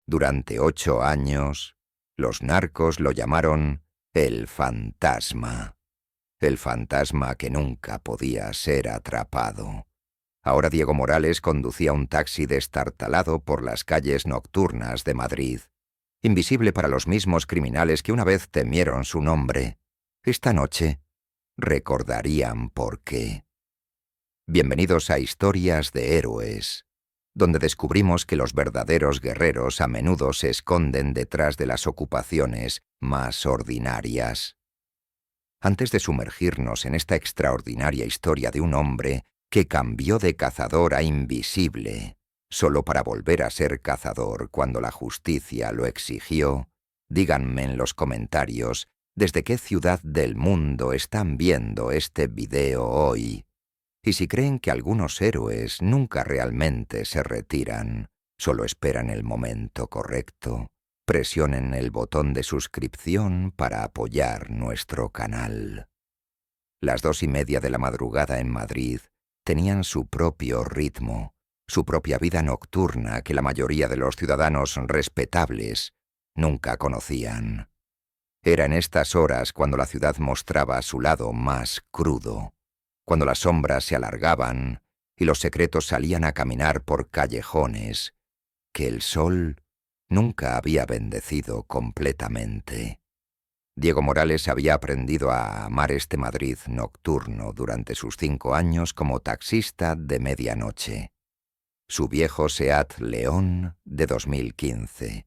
Durante 8 años, los narcos lo llamaron el fantasma. El fantasma que nunca podía ser atrapado. Ahora Diego Morales conducía un taxi destartalado por las calles nocturnas de Madrid, invisible para los mismos criminales que una vez temieron su nombre. Esta noche recordarían por qué. Bienvenidos a Historias de Héroes, donde descubrimos que los verdaderos guerreros a menudo se esconden detrás de las ocupaciones más ordinarias. Antes de sumergirnos en esta extraordinaria historia de un hombre que cambió de cazador a invisible, solo para volver a ser cazador cuando la justicia lo exigió, díganme en los comentarios desde qué ciudad del mundo están viendo este video hoy, y si creen que algunos héroes nunca realmente se retiran, solo esperan el momento correcto. Presionen el botón de suscripción para apoyar nuestro canal. Las 2:30 de la madrugada en Madrid tenían su propio ritmo, su propia vida nocturna que la mayoría de los ciudadanos respetables nunca conocían. Era en estas horas cuando la ciudad mostraba su lado más crudo, cuando las sombras se alargaban y los secretos salían a caminar por callejones, que el sol nunca había bendecido completamente. Diego Morales había aprendido a amar este Madrid nocturno durante sus 5 años como taxista de medianoche. Su viejo Seat León de 2015,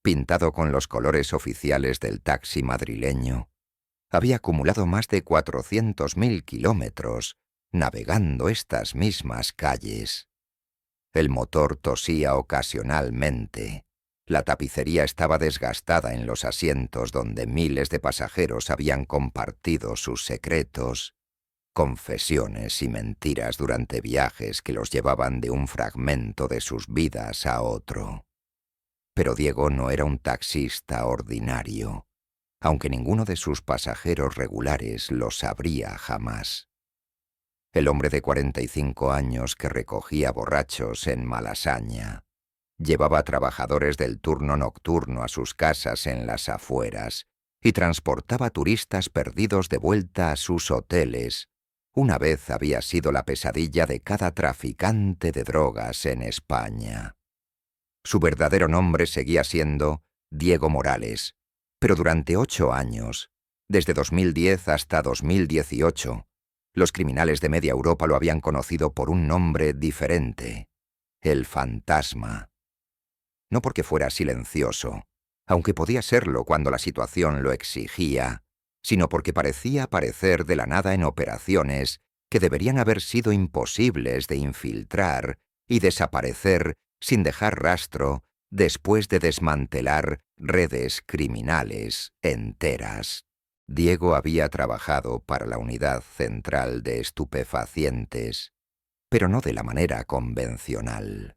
pintado con los colores oficiales del taxi madrileño, había acumulado más de 400.000 kilómetros navegando estas mismas calles. El motor tosía ocasionalmente. La tapicería estaba desgastada en los asientos donde miles de pasajeros habían compartido sus secretos, confesiones y mentiras durante viajes que los llevaban de un fragmento de sus vidas a otro. Pero Diego no era un taxista ordinario, aunque ninguno de sus pasajeros regulares lo sabría jamás. El hombre de 45 años que recogía borrachos en Malasaña. Llevaba trabajadores del turno nocturno a sus casas en las afueras y transportaba turistas perdidos de vuelta a sus hoteles. Una vez había sido la pesadilla de cada traficante de drogas en España. Su verdadero nombre seguía siendo Diego Morales, pero durante 8 años, desde 2010 hasta 2018, los criminales de media Europa lo habían conocido por un nombre diferente: el fantasma. No porque fuera silencioso, aunque podía serlo cuando la situación lo exigía, sino porque parecía aparecer de la nada en operaciones que deberían haber sido imposibles de infiltrar y desaparecer sin dejar rastro después de desmantelar redes criminales enteras. Diego había trabajado para la Unidad Central de Estupefacientes, pero no de la manera convencional.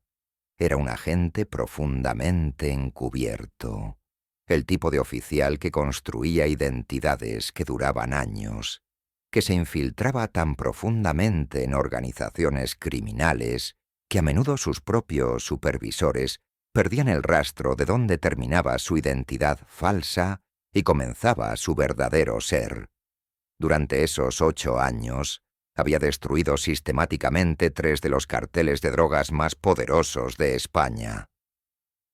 Era un agente profundamente encubierto, el tipo de oficial que construía identidades que duraban años, que se infiltraba tan profundamente en organizaciones criminales que a menudo sus propios supervisores perdían el rastro de dónde terminaba su identidad falsa y comenzaba su verdadero ser. Durante esos 8 años, había destruido sistemáticamente 3 de los carteles de drogas más poderosos de España.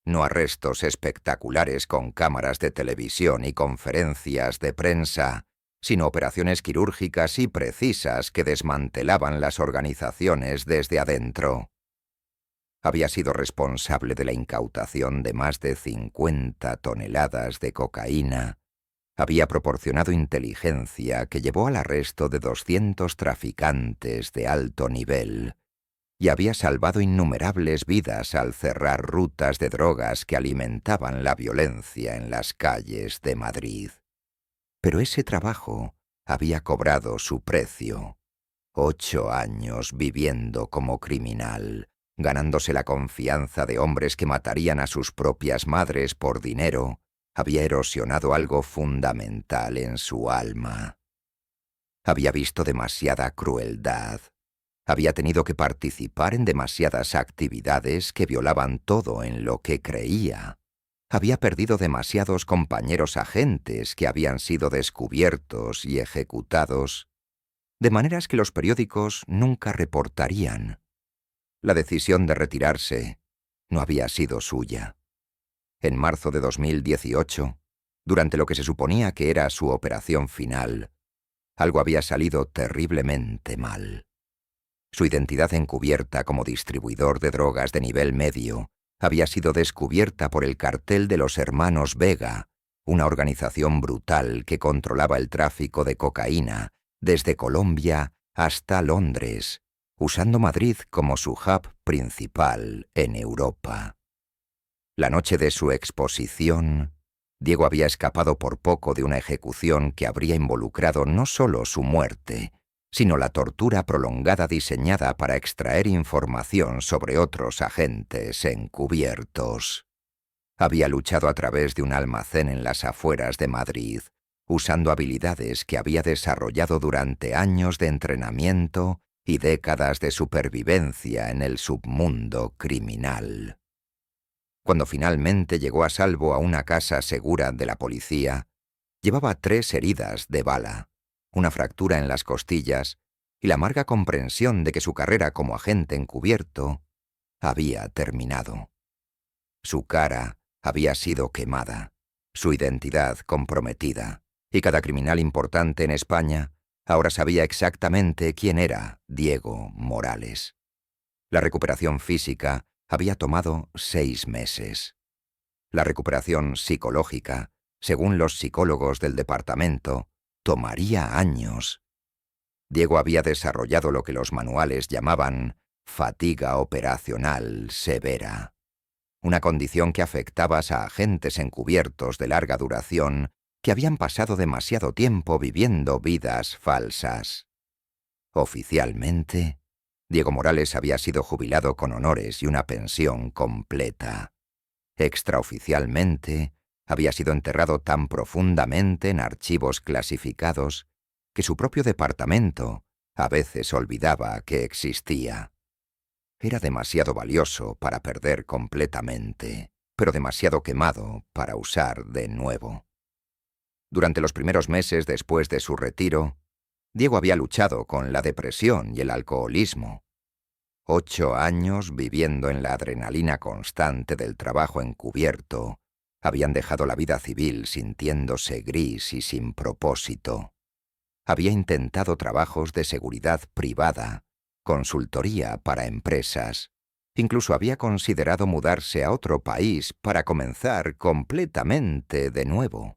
No arrestos espectaculares con cámaras de televisión y conferencias de prensa, sino operaciones quirúrgicas y precisas que desmantelaban las organizaciones desde adentro. Había sido responsable de la incautación de más de 50 toneladas de cocaína. Había proporcionado inteligencia que llevó al arresto de 200 traficantes de alto nivel y había salvado innumerables vidas al cerrar rutas de drogas que alimentaban la violencia en las calles de Madrid. Pero ese trabajo había cobrado su precio. 8 años viviendo como criminal, ganándose la confianza de hombres que matarían a sus propias madres por dinero, había erosionado algo fundamental en su alma. Había visto demasiada crueldad. Había tenido que participar en demasiadas actividades que violaban todo en lo que creía. Había perdido demasiados compañeros agentes que habían sido descubiertos y ejecutados, de maneras que los periódicos nunca reportarían. La decisión de retirarse no había sido suya. En marzo de 2018, durante lo que se suponía que era su operación final, algo había salido terriblemente mal. Su identidad encubierta como distribuidor de drogas de nivel medio había sido descubierta por el cartel de los hermanos Vega, una organización brutal que controlaba el tráfico de cocaína desde Colombia hasta Londres, usando Madrid como su hub principal en Europa. La noche de su exposición, Diego había escapado por poco de una ejecución que habría involucrado no solo su muerte, sino la tortura prolongada diseñada para extraer información sobre otros agentes encubiertos. Había luchado a través de un almacén en las afueras de Madrid, usando habilidades que había desarrollado durante años de entrenamiento y décadas de supervivencia en el submundo criminal. Cuando finalmente llegó a salvo a una casa segura de la policía, llevaba 3 heridas de bala, una fractura en las costillas y la amarga comprensión de que su carrera como agente encubierto había terminado. Su cara había sido quemada, su identidad comprometida, y cada criminal importante en España ahora sabía exactamente quién era Diego Morales. La recuperación física había tomado 6 meses. La recuperación psicológica, según los psicólogos del departamento, tomaría años. Diego había desarrollado lo que los manuales llamaban fatiga operacional severa, una condición que afectaba a agentes encubiertos de larga duración que habían pasado demasiado tiempo viviendo vidas falsas. Oficialmente, Diego Morales había sido jubilado con honores y una pensión completa. Extraoficialmente, había sido enterrado tan profundamente en archivos clasificados que su propio departamento a veces olvidaba que existía. Era demasiado valioso para perder completamente, pero demasiado quemado para usar de nuevo. Durante los primeros meses después de su retiro, Diego había luchado con la depresión y el alcoholismo. 8 años viviendo en la adrenalina constante del trabajo encubierto habían dejado la vida civil sintiéndose gris y sin propósito. Había intentado trabajos de seguridad privada, consultoría para empresas. Incluso había considerado mudarse a otro país para comenzar completamente de nuevo.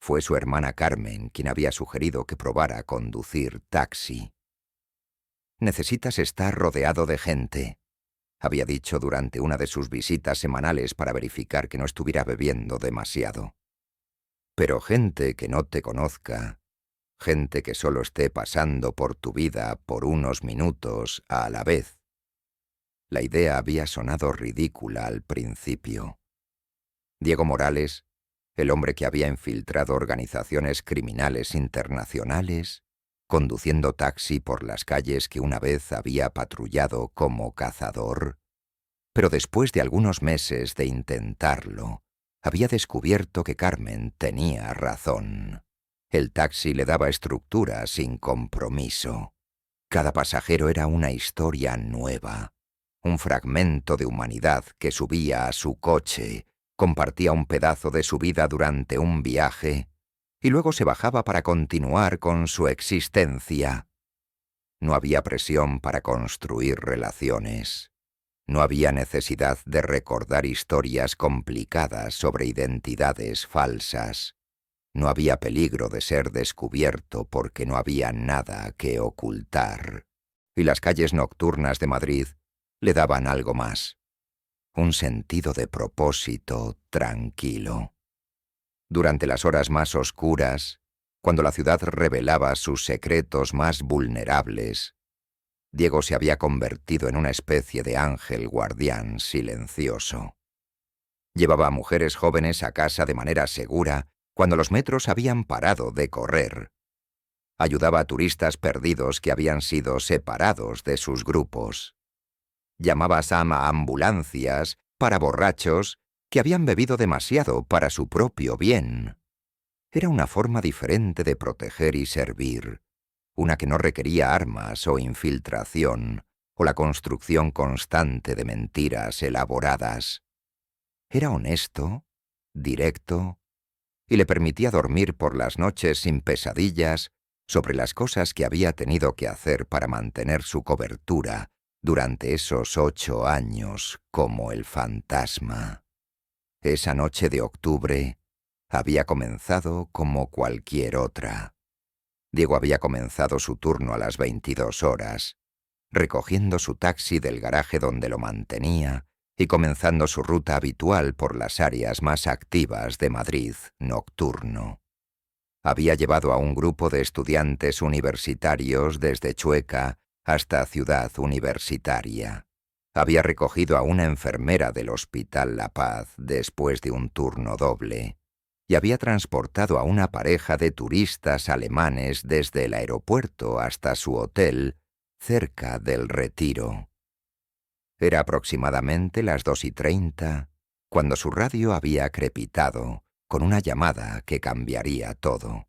Fue su hermana Carmen quien había sugerido que probara conducir taxi. «Necesitas estar rodeado de gente», había dicho durante una de sus visitas semanales para verificar que no estuviera bebiendo demasiado. «Pero gente que no te conozca, gente que solo esté pasando por tu vida por unos minutos a la vez». La idea había sonado ridícula al principio. Diego Morales, el hombre que había infiltrado organizaciones criminales internacionales, conduciendo taxi por las calles que una vez había patrullado como cazador, pero después de algunos meses de intentarlo, había descubierto que Carmen tenía razón. El taxi le daba estructura sin compromiso. Cada pasajero era una historia nueva, un fragmento de humanidad que subía a su coche, compartía un pedazo de su vida durante un viaje y luego se bajaba para continuar con su existencia. No había presión para construir relaciones. No había necesidad de recordar historias complicadas sobre identidades falsas. No había peligro de ser descubierto porque no había nada que ocultar. Y las calles nocturnas de Madrid le daban algo más. Un sentido de propósito tranquilo. Durante las horas más oscuras, cuando la ciudad revelaba sus secretos más vulnerables, Diego se había convertido en una especie de ángel guardián silencioso. Llevaba a mujeres jóvenes a casa de manera segura cuando los metros habían parado de correr. Ayudaba a turistas perdidos que habían sido separados de sus grupos. Llamaba a ambulancias para borrachos que habían bebido demasiado para su propio bien. Era una forma diferente de proteger y servir, una que no requería armas o infiltración, o la construcción constante de mentiras elaboradas. Era honesto, directo, y le permitía dormir por las noches sin pesadillas sobre las cosas que había tenido que hacer para mantener su cobertura durante esos 8 años como el fantasma. Esa noche de octubre había comenzado como cualquier otra. Diego había comenzado su turno a las 22 horas, recogiendo su taxi del garaje donde lo mantenía y comenzando su ruta habitual por las áreas más activas de Madrid nocturno. Había llevado a un grupo de estudiantes universitarios desde Chueca hasta Ciudad Universitaria. Había recogido a una enfermera del Hospital La Paz después de un turno doble y había transportado a una pareja de turistas alemanes desde el aeropuerto hasta su hotel cerca del Retiro. Era aproximadamente las 2:30 cuando su radio había crepitado con una llamada que cambiaría todo.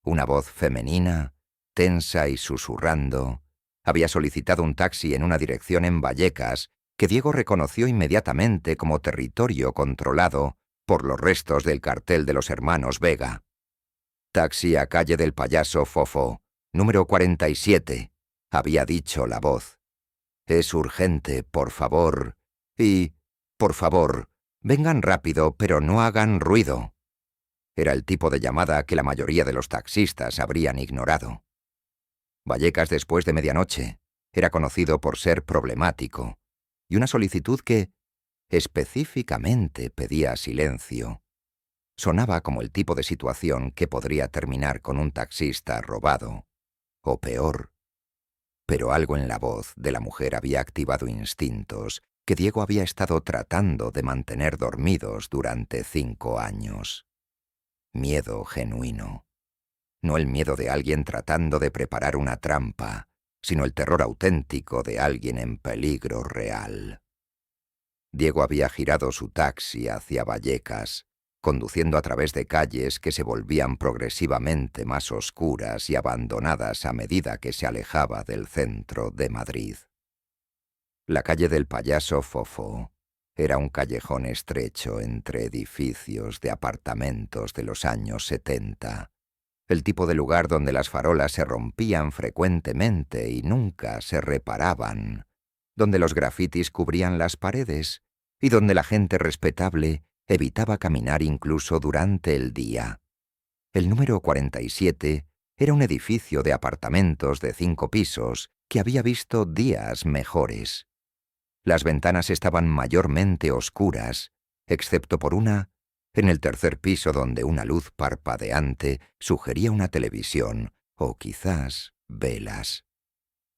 Una voz femenina, tensa y susurrando, había solicitado un taxi en una dirección en Vallecas que Diego reconoció inmediatamente como territorio controlado por los restos del cartel de los hermanos Vega. «Taxi a calle del Payaso Fofo, número 47», había dicho la voz. «Es urgente, por favor. Y, por favor, vengan rápido, pero no hagan ruido». Era el tipo de llamada que la mayoría de los taxistas habrían ignorado. Vallecas después de medianoche era conocido por ser problemático, y una solicitud que específicamente pedía silencio sonaba como el tipo de situación que podría terminar con un taxista robado, o peor. Pero algo en la voz de la mujer había activado instintos que Diego había estado tratando de mantener dormidos durante 5 años. Miedo genuino. No el miedo de alguien tratando de preparar una trampa, sino el terror auténtico de alguien en peligro real. Diego había girado su taxi hacia Vallecas, conduciendo a través de calles que se volvían progresivamente más oscuras y abandonadas a medida que se alejaba del centro de Madrid. La calle del Payaso Fofo era un callejón estrecho entre edificios de apartamentos de los años 70, el tipo de lugar donde las farolas se rompían frecuentemente y nunca se reparaban, donde los grafitis cubrían las paredes y donde la gente respetable evitaba caminar incluso durante el día. El número 47 era un edificio de apartamentos de 5 pisos que había visto días mejores. Las ventanas estaban mayormente oscuras, excepto por una en el tercer piso donde una luz parpadeante sugería una televisión o quizás velas.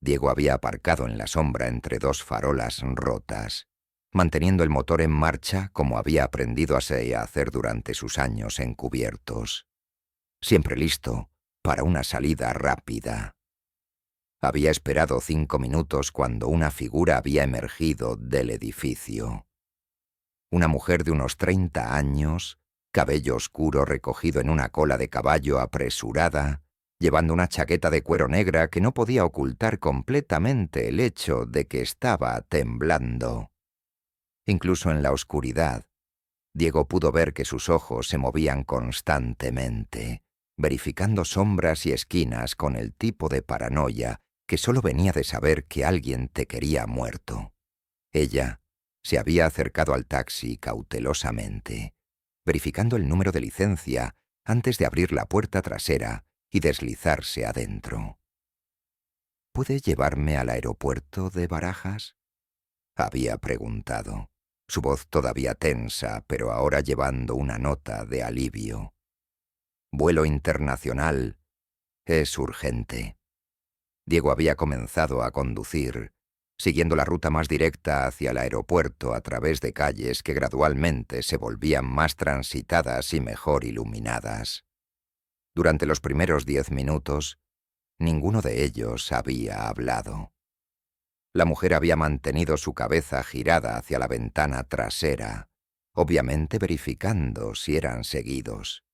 Diego había aparcado en la sombra entre 2 farolas rotas, manteniendo el motor en marcha como había aprendido a hacer durante sus años encubiertos. Siempre listo para una salida rápida. Había esperado 5 minutos cuando una figura había emergido del edificio. Una mujer de unos 30 años, cabello oscuro recogido en una cola de caballo apresurada, llevando una chaqueta de cuero negra que no podía ocultar completamente el hecho de que estaba temblando. Incluso en la oscuridad, Diego pudo ver que sus ojos se movían constantemente, verificando sombras y esquinas con el tipo de paranoia que solo venía de saber que alguien te quería muerto. Ella se había acercado al taxi cautelosamente, verificando el número de licencia antes de abrir la puerta trasera y deslizarse adentro. ¿Puede llevarme al aeropuerto de Barajas?, había preguntado, su voz todavía tensa, pero ahora llevando una nota de alivio. Vuelo internacional. Es urgente. Diego había comenzado a conducir, siguiendo la ruta más directa hacia el aeropuerto a través de calles que gradualmente se volvían más transitadas y mejor iluminadas. Durante los primeros 10 minutos, ninguno de ellos había hablado. La mujer había mantenido su cabeza girada hacia la ventana trasera, obviamente verificando si eran seguidos.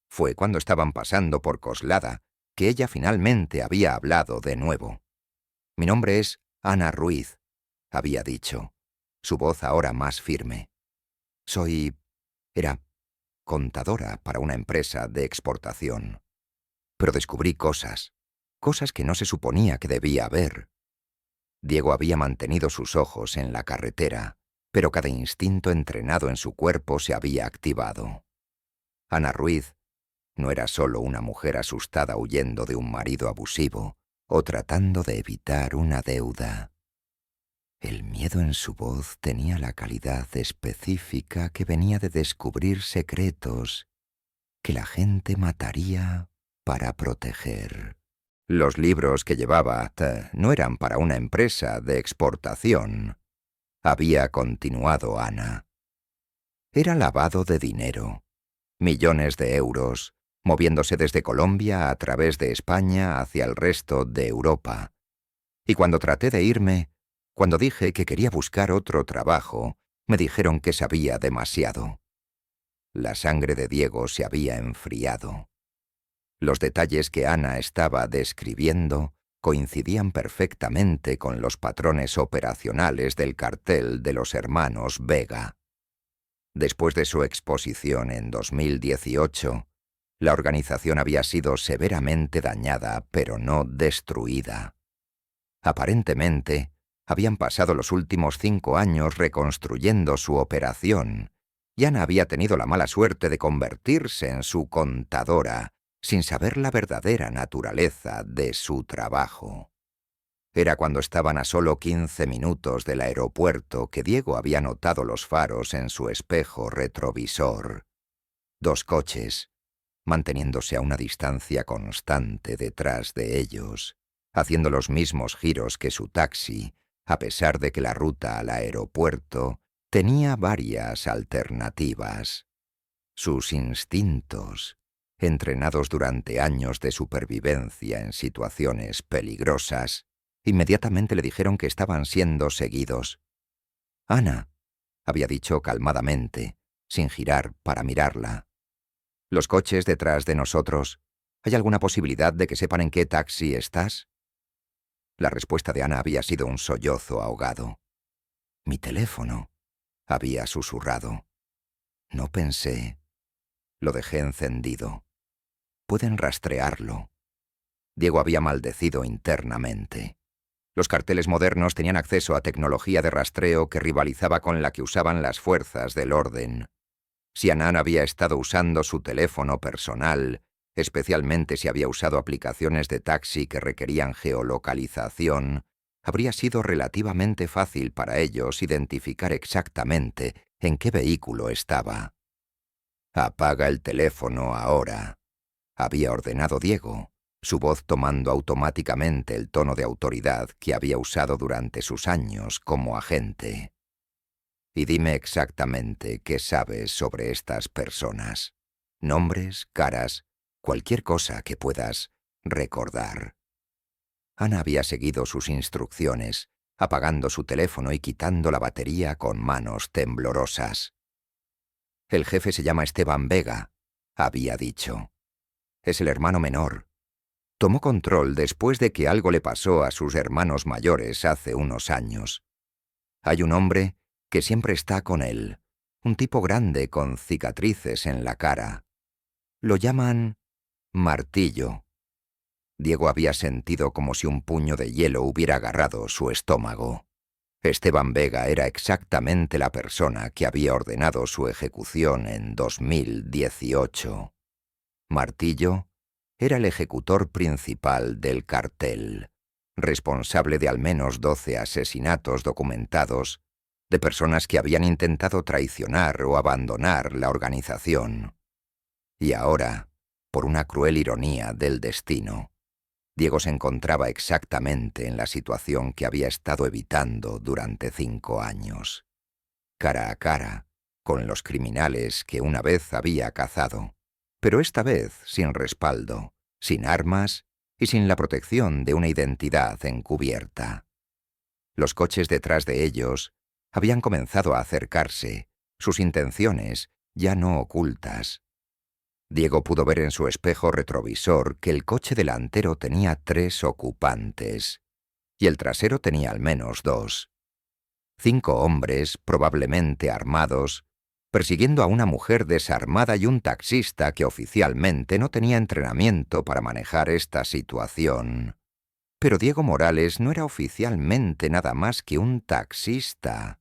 Fue cuando estaban pasando por Coslada que ella finalmente había hablado de nuevo. «Mi nombre es Ana Ruiz», había dicho, su voz ahora más firme. Era contadora para una empresa de exportación. Pero descubrí cosas que no se suponía que debía ver. Diego había mantenido sus ojos en la carretera, pero cada instinto entrenado en su cuerpo se había activado. Ana Ruiz no era solo una mujer asustada huyendo de un marido abusivo o tratando de evitar una deuda. El miedo en su voz tenía la calidad específica que venía de descubrir secretos que la gente mataría para proteger. Los libros que llevaba no eran para una empresa de exportación, había continuado Ana. Era lavado de dinero, millones de euros, moviéndose desde Colombia a través de España hacia el resto de Europa. Y cuando traté de irme, cuando dije que quería buscar otro trabajo, me dijeron que sabía demasiado. La sangre de Diego se había enfriado. Los detalles que Ana estaba describiendo coincidían perfectamente con los patrones operacionales del cartel de los hermanos Vega. Después de su exposición en 2018, la organización había sido severamente dañada, pero no destruida. Aparentemente, habían pasado los últimos 5 años reconstruyendo su operación, y Ana había tenido la mala suerte de convertirse en su contadora, sin saber la verdadera naturaleza de su trabajo. Era cuando estaban a solo 15 minutos del aeropuerto que Diego había notado los faros en su espejo retrovisor. 2 coches, manteniéndose a una distancia constante detrás de ellos, haciendo los mismos giros que su taxi, a pesar de que la ruta al aeropuerto tenía varias alternativas. Sus instintos, entrenados durante años de supervivencia en situaciones peligrosas, inmediatamente le dijeron que estaban siendo seguidos. «Ana», había dicho calmadamente, sin girar para mirarla. «Los coches detrás de nosotros. ¿Hay alguna posibilidad de que sepan en qué taxi estás?» La respuesta de Ana había sido un sollozo ahogado. «Mi teléfono», había susurrado. «No pensé. Lo dejé encendido. Pueden rastrearlo». Diego había maldecido internamente. Los carteles modernos tenían acceso a tecnología de rastreo que rivalizaba con la que usaban las fuerzas del orden. Si Anán había estado usando su teléfono personal, especialmente si había usado aplicaciones de taxi que requerían geolocalización, habría sido relativamente fácil para ellos identificar exactamente en qué vehículo estaba. «Apaga el teléfono ahora», había ordenado Diego, su voz tomando automáticamente el tono de autoridad que había usado durante sus años como agente. «Y dime exactamente qué sabes sobre estas personas. Nombres, caras, cualquier cosa que puedas recordar». Ana había seguido sus instrucciones, apagando su teléfono y quitando la batería con manos temblorosas. «El jefe se llama Esteban Vega», había dicho. «Es el hermano menor. Tomó control después de que algo le pasó a sus hermanos mayores hace unos años. Hay un hombre que siempre está con él, un tipo grande con cicatrices en la cara. Lo llaman Martillo». Diego había sentido como si un puño de hielo hubiera agarrado su estómago. Esteban Vega era exactamente la persona que había ordenado su ejecución en 2018. Martillo era el ejecutor principal del cartel, responsable de al menos 12 asesinatos documentados de personas que habían intentado traicionar o abandonar la organización. Y ahora, por una cruel ironía del destino, Diego se encontraba exactamente en la situación que había estado evitando durante 5 años, cara a cara con los criminales que una vez había cazado, pero esta vez sin respaldo, sin armas y sin la protección de una identidad encubierta. Los coches detrás de ellos habían comenzado a acercarse, sus intenciones ya no ocultas. Diego pudo ver en su espejo retrovisor que el coche delantero tenía 3 ocupantes, y el trasero tenía al menos 2. 5 hombres, probablemente armados, persiguiendo a una mujer desarmada y un taxista que oficialmente no tenía entrenamiento para manejar esta situación. Pero Diego Morales no era oficialmente nada más que un taxista.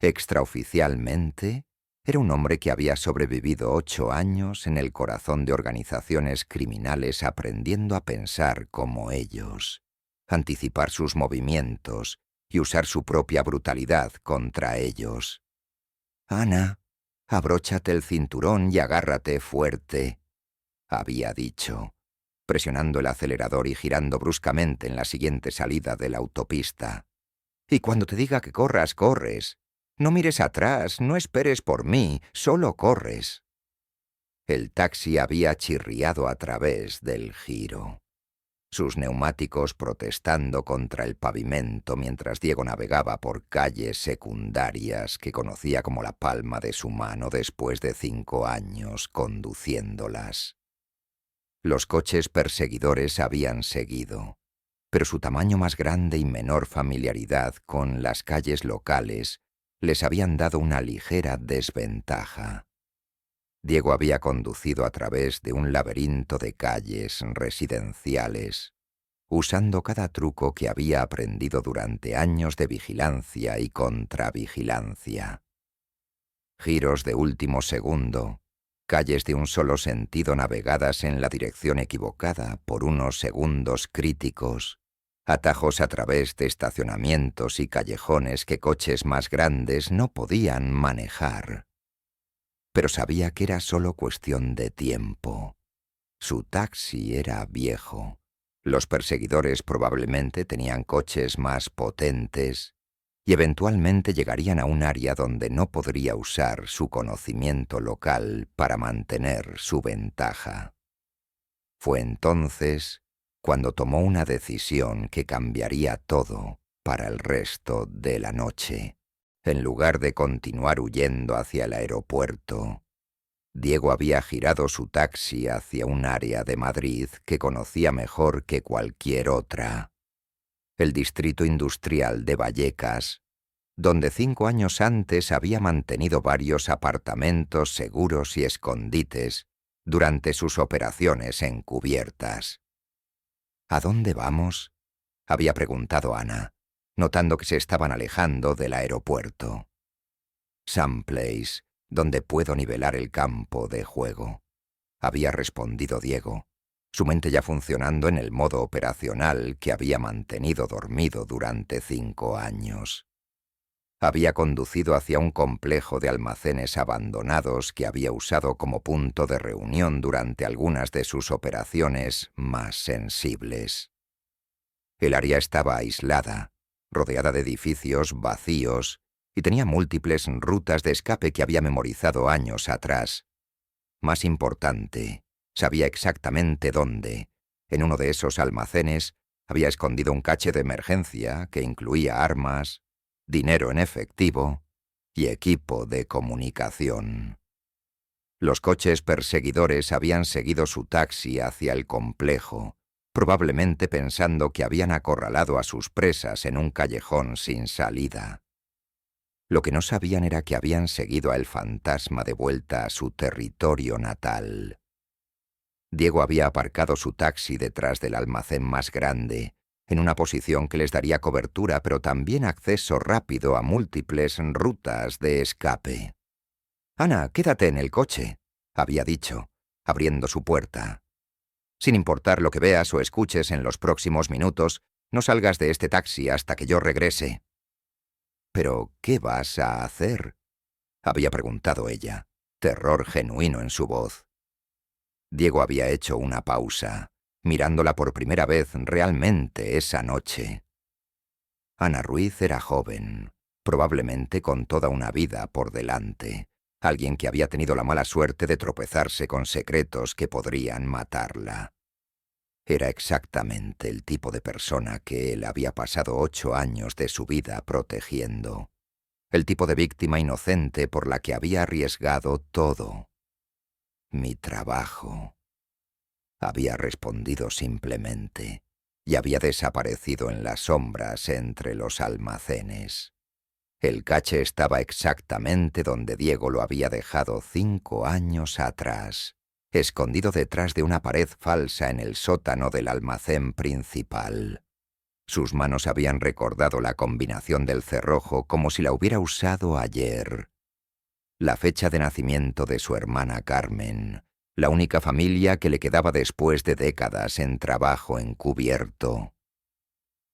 Extraoficialmente, era un hombre que había sobrevivido 8 años en el corazón de organizaciones criminales aprendiendo a pensar como ellos, anticipar sus movimientos y usar su propia brutalidad contra ellos. «Ana, abróchate el cinturón y agárrate fuerte», había dicho, presionando el acelerador y girando bruscamente en la siguiente salida de la autopista. «Y cuando te diga que corras, corres. No mires atrás, no esperes por mí, solo corres». El taxi había chirriado a través del giro, sus neumáticos protestando contra el pavimento mientras Diego navegaba por calles secundarias que conocía como la palma de su mano después de 5 años conduciéndolas. Los coches perseguidores habían seguido, pero su tamaño más grande y menor familiaridad con las calles locales les habían dado una ligera desventaja. Diego había conducido a través de un laberinto de calles residenciales, usando cada truco que había aprendido durante años de vigilancia y contravigilancia. Giros de último segundo, calles de un solo sentido navegadas en la dirección equivocada por unos segundos críticos, atajos a través de estacionamientos y callejones que coches más grandes no podían manejar. Pero sabía que era solo cuestión de tiempo. Su taxi era viejo. Los perseguidores probablemente tenían coches más potentes y eventualmente llegarían a un área donde no podría usar su conocimiento local para mantener su ventaja. Fue entonces cuando tomó una decisión que cambiaría todo para el resto de la noche. En lugar de continuar huyendo hacia el aeropuerto, Diego había girado su taxi hacia un área de Madrid que conocía mejor que cualquier otra, el distrito industrial de Vallecas, donde 5 años antes había mantenido varios apartamentos seguros y escondites durante sus operaciones encubiertas. «¿A dónde vamos?», había preguntado Ana, notando que se estaban alejando del aeropuerto. «Someplace, donde puedo nivelar el campo de juego», había respondido Diego, su mente ya funcionando en el modo operacional que había mantenido dormido durante 5 años. Había conducido hacia un complejo de almacenes abandonados que había usado como punto de reunión durante algunas de sus operaciones más sensibles. El área estaba aislada, rodeada de edificios vacíos, y tenía múltiples rutas de escape que había memorizado años atrás. Más importante, sabía exactamente dónde, en uno de esos almacenes, había escondido un cache de emergencia que incluía armas, dinero en efectivo y equipo de comunicación. Los coches perseguidores habían seguido su taxi hacia el complejo, probablemente pensando que habían acorralado a sus presas en un callejón sin salida. Lo que no sabían era que habían seguido a el fantasma de vuelta a su territorio natal. Diego había aparcado su taxi detrás del almacén más grande, en una posición que les daría cobertura pero también acceso rápido a múltiples rutas de escape. «Ana, quédate en el coche», había dicho, abriendo su puerta. «Sin importar lo que veas o escuches en los próximos minutos, no salgas de este taxi hasta que yo regrese». «¿Pero qué vas a hacer?», había preguntado ella, terror genuino en su voz. Diego había hecho una pausa, mirándola por primera vez realmente esa noche. Ana Ruiz era joven, probablemente con toda una vida por delante, alguien que había tenido la mala suerte de tropezarse con secretos que podrían matarla. Era exactamente el tipo de persona que él había pasado 8 años de su vida protegiendo. el tipo de víctima inocente por la que había arriesgado todo. Mi trabajo. Había respondido simplemente y había desaparecido en las sombras entre los almacenes. El cache estaba exactamente donde Diego lo había dejado 5 años atrás, escondido detrás de una pared falsa en el sótano del almacén principal. Sus manos habían recordado la combinación del cerrojo como si la hubiera usado ayer. La fecha de nacimiento de su hermana Carmen, la única familia que le quedaba después de décadas en trabajo encubierto.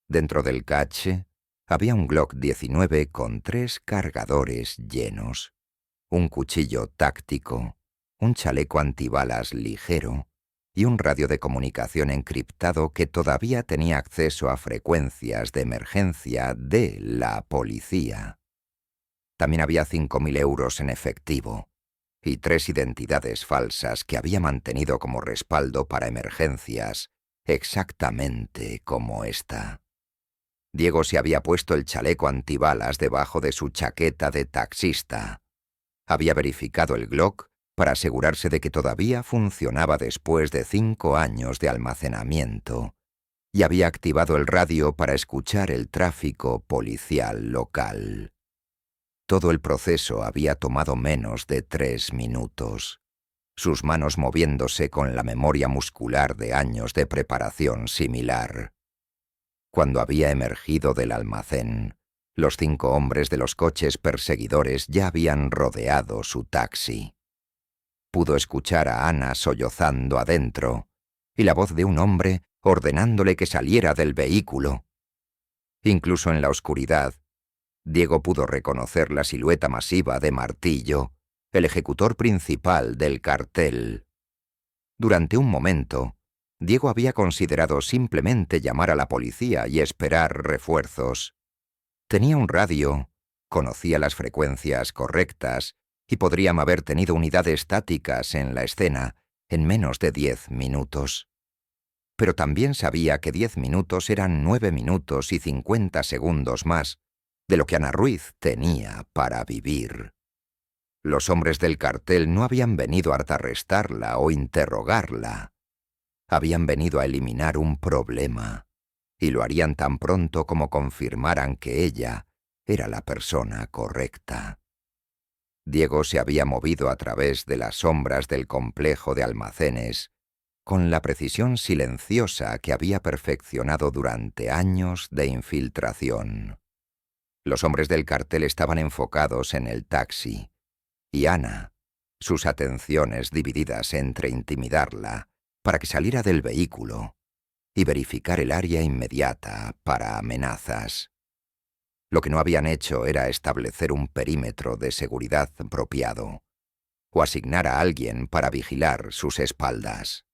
Dentro del cache había un Glock 19 con 3 cargadores llenos, un cuchillo táctico, un chaleco antibalas ligero y un radio de comunicación encriptado que todavía tenía acceso a frecuencias de emergencia de la policía. También había 5.000 euros en efectivo y 3 identidades falsas que había mantenido como respaldo para emergencias, exactamente como esta. Diego se había puesto el chaleco antibalas debajo de su chaqueta de taxista. Había verificado el Glock para asegurarse de que todavía funcionaba después de 5 años de almacenamiento, y había activado el radio para escuchar el tráfico policial local. Todo el proceso había tomado menos de 3 minutos, sus manos moviéndose con la memoria muscular de años de preparación similar. Cuando había emergido del almacén, los 5 hombres de los coches perseguidores ya habían rodeado su taxi. Pudo escuchar a Ana sollozando adentro y la voz de un hombre ordenándole que saliera del vehículo. Incluso en la oscuridad, Diego pudo reconocer la silueta masiva de Martillo, el ejecutor principal del cartel. Durante un momento, Diego había considerado simplemente llamar a la policía y esperar refuerzos. Tenía un radio, conocía las frecuencias correctas y podrían haber tenido unidades estáticas en la escena en menos de 10 minutos. Pero también sabía que 10 minutos eran 9 minutos y 50 segundos más de lo que Ana Ruiz tenía para vivir. Los hombres del cartel no habían venido a arrestarla o interrogarla. Habían venido a eliminar un problema, y lo harían tan pronto como confirmaran que ella era la persona correcta. Diego se había movido a través de las sombras del complejo de almacenes con la precisión silenciosa que había perfeccionado durante años de infiltración. Los hombres del cartel estaban enfocados en el taxi, y Ana, sus atenciones divididas entre intimidarla para que saliera del vehículo y verificar el área inmediata para amenazas. Lo que no habían hecho era establecer un perímetro de seguridad apropiado o asignar a alguien para vigilar sus espaldas.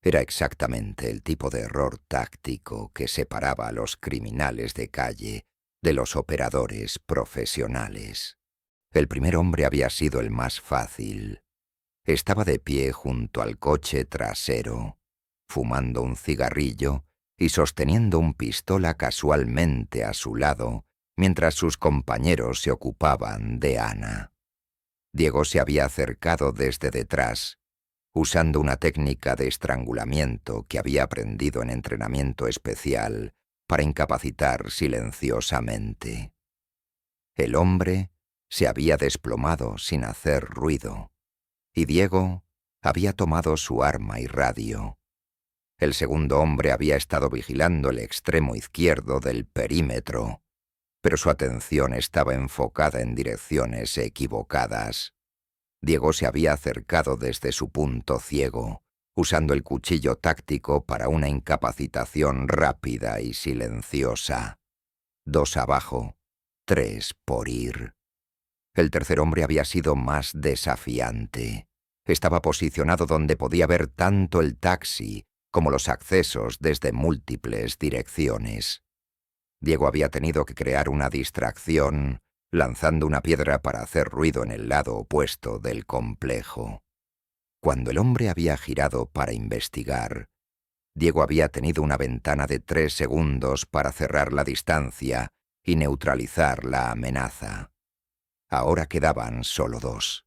Era exactamente el tipo de error táctico que separaba a los criminales de calle de los operadores profesionales. El primer hombre había sido el más fácil. Estaba de pie junto al coche trasero, fumando un cigarrillo y sosteniendo un pistola casualmente a su lado, mientras sus compañeros se ocupaban de Ana. Diego se había acercado desde detrás, usando una técnica de estrangulamiento que había aprendido en entrenamiento especial para incapacitar silenciosamente. El hombre se había desplomado sin hacer ruido, y Diego había tomado su arma y radio. El segundo hombre había estado vigilando el extremo izquierdo del perímetro, pero su atención estaba enfocada en direcciones equivocadas. Diego se había acercado desde su punto ciego, usando el cuchillo táctico para una incapacitación rápida y silenciosa. 2 abajo, 3 por ir. El tercer hombre había sido más desafiante. Estaba posicionado donde podía ver tanto el taxi como los accesos desde múltiples direcciones. Diego había tenido que crear una distracción, lanzando una piedra para hacer ruido en el lado opuesto del complejo. Cuando el hombre había girado para investigar, Diego había tenido una ventana de 3 segundos para cerrar la distancia y neutralizar la amenaza. Ahora quedaban solo dos: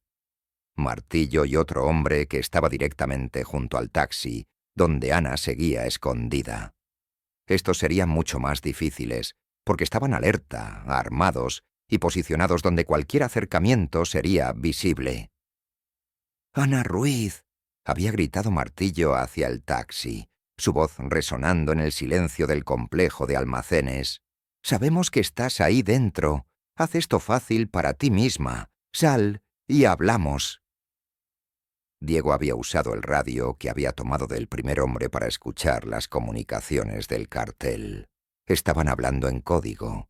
Martillo y otro hombre que estaba directamente junto al taxi, donde Ana seguía escondida. Estos serían mucho más difíciles, porque estaban alerta, armados y posicionados donde cualquier acercamiento sería visible. «¡Ana Ruiz!», había gritado Martillo hacia el taxi, su voz resonando en el silencio del complejo de almacenes. «Sabemos que estás ahí dentro. Haz esto fácil para ti misma. Sal y hablamos». Diego había usado el radio que había tomado del primer hombre para escuchar las comunicaciones del cartel. Estaban hablando en código,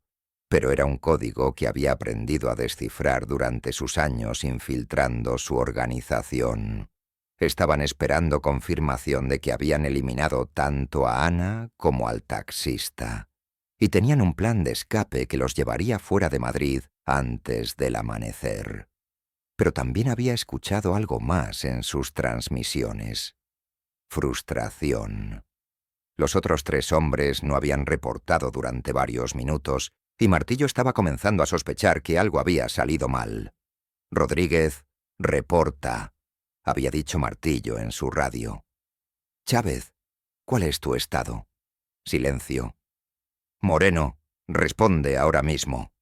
pero era un código que había aprendido a descifrar durante sus años infiltrando su organización. Estaban esperando confirmación de que habían eliminado tanto a Ana como al taxista, y tenían un plan de escape que los llevaría fuera de Madrid antes del amanecer. Pero también había escuchado algo más en sus transmisiones: frustración. Los otros tres hombres no habían reportado durante varios minutos, y Martillo estaba comenzando a sospechar que algo había salido mal. «Rodríguez, reporta», había dicho Martillo en su radio. «Chávez, ¿cuál es tu estado?» Silencio. «Moreno, responde ahora mismo».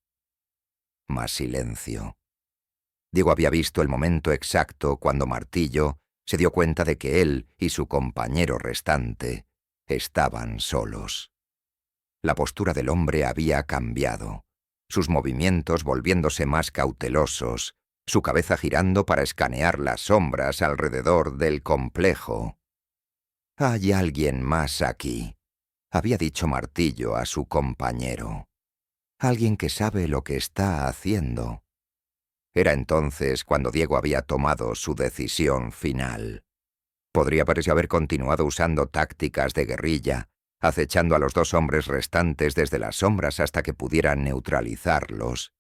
Más silencio. Diego había visto el momento exacto cuando Martillo se dio cuenta de que él y su compañero restante estaban solos. La postura del hombre había cambiado, sus movimientos volviéndose más cautelosos, su cabeza girando para escanear las sombras alrededor del complejo. «Hay alguien más aquí», había dicho Martillo a su compañero. «Alguien que sabe lo que está haciendo». Era entonces cuando Diego había tomado su decisión final. Podría parecer haber continuado usando tácticas de guerrilla, acechando a los dos hombres restantes desde las sombras hasta que pudieran neutralizarlos.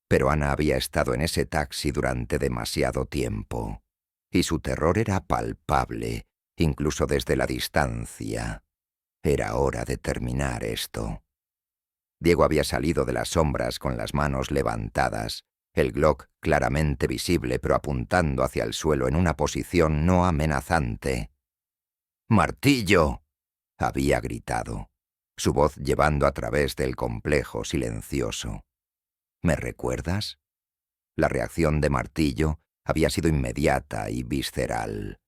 Pero Ana había estado en ese taxi durante demasiado tiempo, y su terror era palpable, incluso desde la distancia. Era hora de terminar esto. Diego había salido de las sombras con las manos levantadas, el Glock claramente visible pero apuntando hacia el suelo en una posición no amenazante. «¡Martillo!», había gritado, su voz llevando a través del complejo silencioso. «¿Me recuerdas?». La reacción de Martillo había sido inmediata y visceral.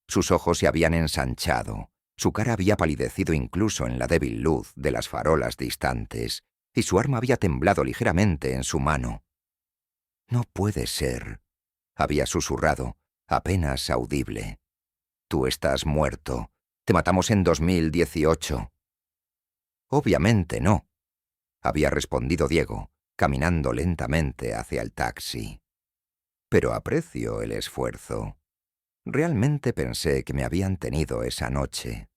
Sus ojos se habían ensanchado, su cara había palidecido incluso en la débil luz de las farolas distantes, y su arma había temblado ligeramente en su mano. «No puede ser», había susurrado, apenas audible. «Tú estás muerto. Te matamos en 2018. «Obviamente no», había respondido Diego, caminando lentamente hacia el taxi. «Pero aprecio el esfuerzo. Realmente pensé que me habían tenido esa noche».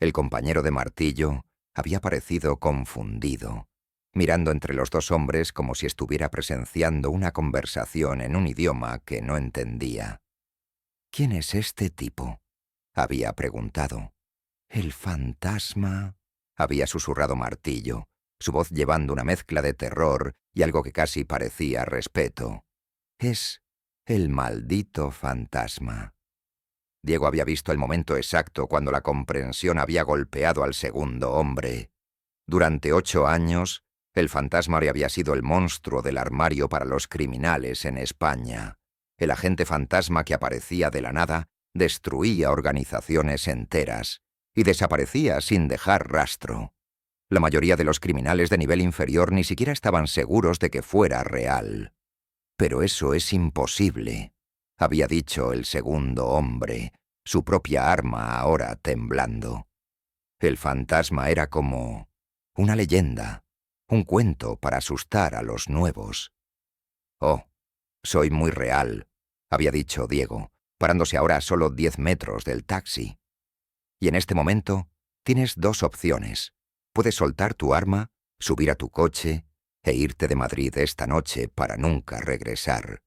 El compañero de Martillo había parecido confundido, mirando entre los dos hombres como si estuviera presenciando una conversación en un idioma que no entendía. «¿Quién es este tipo?», había preguntado. «El fantasma», había susurrado Martillo, su voz llevando una mezcla de terror y algo que casi parecía respeto. «Es el maldito fantasma». Diego había visto el momento exacto cuando la comprensión había golpeado al segundo hombre. Durante 8 años, el fantasma había sido el monstruo del armario para los criminales en España. El agente fantasma que aparecía de la nada, destruía organizaciones enteras y desaparecía sin dejar rastro. La mayoría de los criminales de nivel inferior ni siquiera estaban seguros de que fuera real. «Pero eso es imposible», había dicho el segundo hombre, su propia arma ahora temblando. El fantasma era como una leyenda, un cuento para asustar a los nuevos. «Oh, soy muy real», había dicho Diego, parándose ahora a solo 10 metros del taxi. «Y en este momento tienes 2 opciones. Puedes soltar tu arma, subir a tu coche e irte de Madrid esta noche para nunca regresar.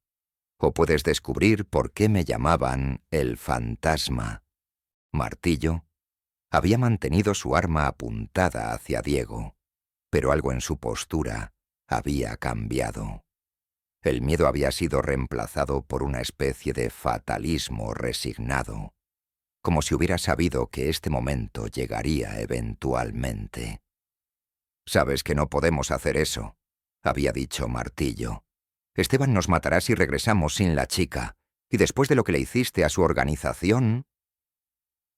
O puedes descubrir por qué me llamaban el fantasma». Martillo había mantenido su arma apuntada hacia Diego, pero algo en su postura había cambiado. El miedo había sido reemplazado por una especie de fatalismo resignado, como si hubiera sabido que este momento llegaría eventualmente. «Sabes que no podemos hacer eso», había dicho Martillo. «Esteban nos matará si regresamos sin la chica, y después de lo que le hiciste a su organización...».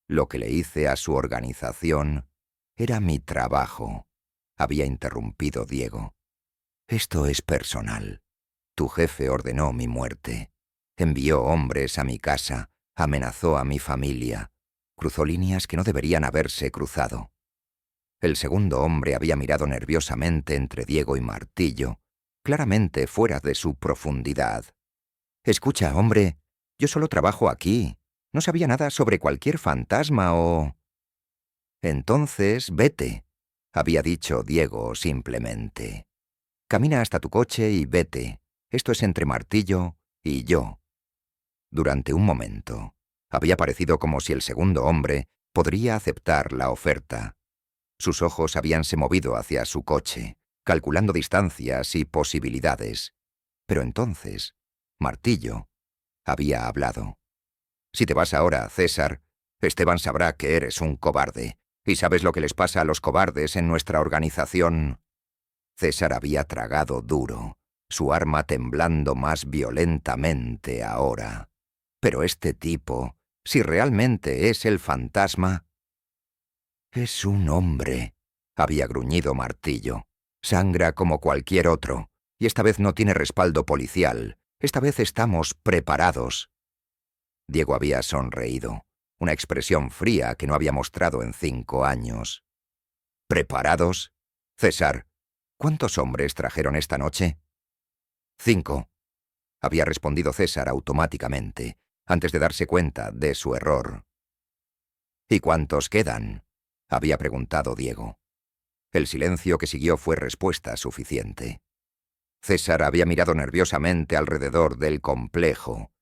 «Lo que le hice a su organización era mi trabajo», había interrumpido Diego. «Esto es personal. Tu jefe ordenó mi muerte. Envió hombres a mi casa, amenazó a mi familia, cruzó líneas que no deberían haberse cruzado». El segundo hombre había mirado nerviosamente entre Diego y Martillo, claramente fuera de su profundidad. «Escucha, hombre, yo solo trabajo aquí. No sabía nada sobre cualquier fantasma o...». «Entonces, vete», había dicho Diego simplemente. «Camina hasta tu coche y vete. Esto es entre Martillo y yo». Durante un momento, había parecido como si el segundo hombre podría aceptar la oferta. Sus ojos habíanse movido hacia su coche, calculando distancias y posibilidades. Pero entonces, Martillo había hablado. «Si te vas ahora, César, Esteban sabrá que eres un cobarde. ¿Y sabes lo que les pasa a los cobardes en nuestra organización?» César había tragado duro, su arma temblando más violentamente ahora. «Pero este tipo, si realmente es el fantasma...». «Es un hombre», había gruñido Martillo. «Sangra como cualquier otro, y esta vez no tiene respaldo policial. Esta vez estamos preparados». Diego había sonreído, una expresión fría que no había mostrado en 5 años. «¿Preparados? César, ¿cuántos hombres trajeron esta noche?» «5», había respondido César automáticamente, antes de darse cuenta de su error. «¿Y cuántos quedan?», había preguntado Diego. El silencio que siguió fue respuesta suficiente. César había mirado nerviosamente alrededor del complejo,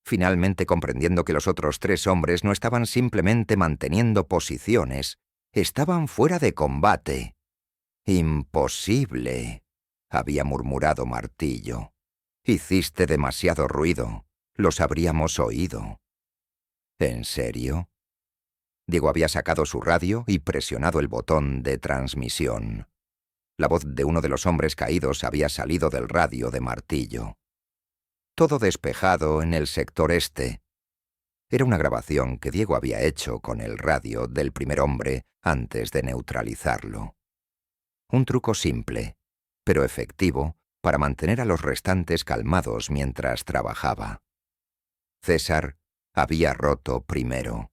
finalmente comprendiendo que los otros 3 hombres no estaban simplemente manteniendo posiciones, estaban fuera de combate. «Imposible», había murmurado Martillo. «Hiciste demasiado ruido. Los habríamos oído». «¿En serio?». Diego había sacado su radio y presionado el botón de transmisión. La voz de uno de los hombres caídos había salido del radio de Martillo. «Todo despejado en el sector este». Era una grabación que Diego había hecho con el radio del primer hombre antes de neutralizarlo. Un truco simple, pero efectivo, para mantener a los restantes calmados mientras trabajaba. César había roto primero.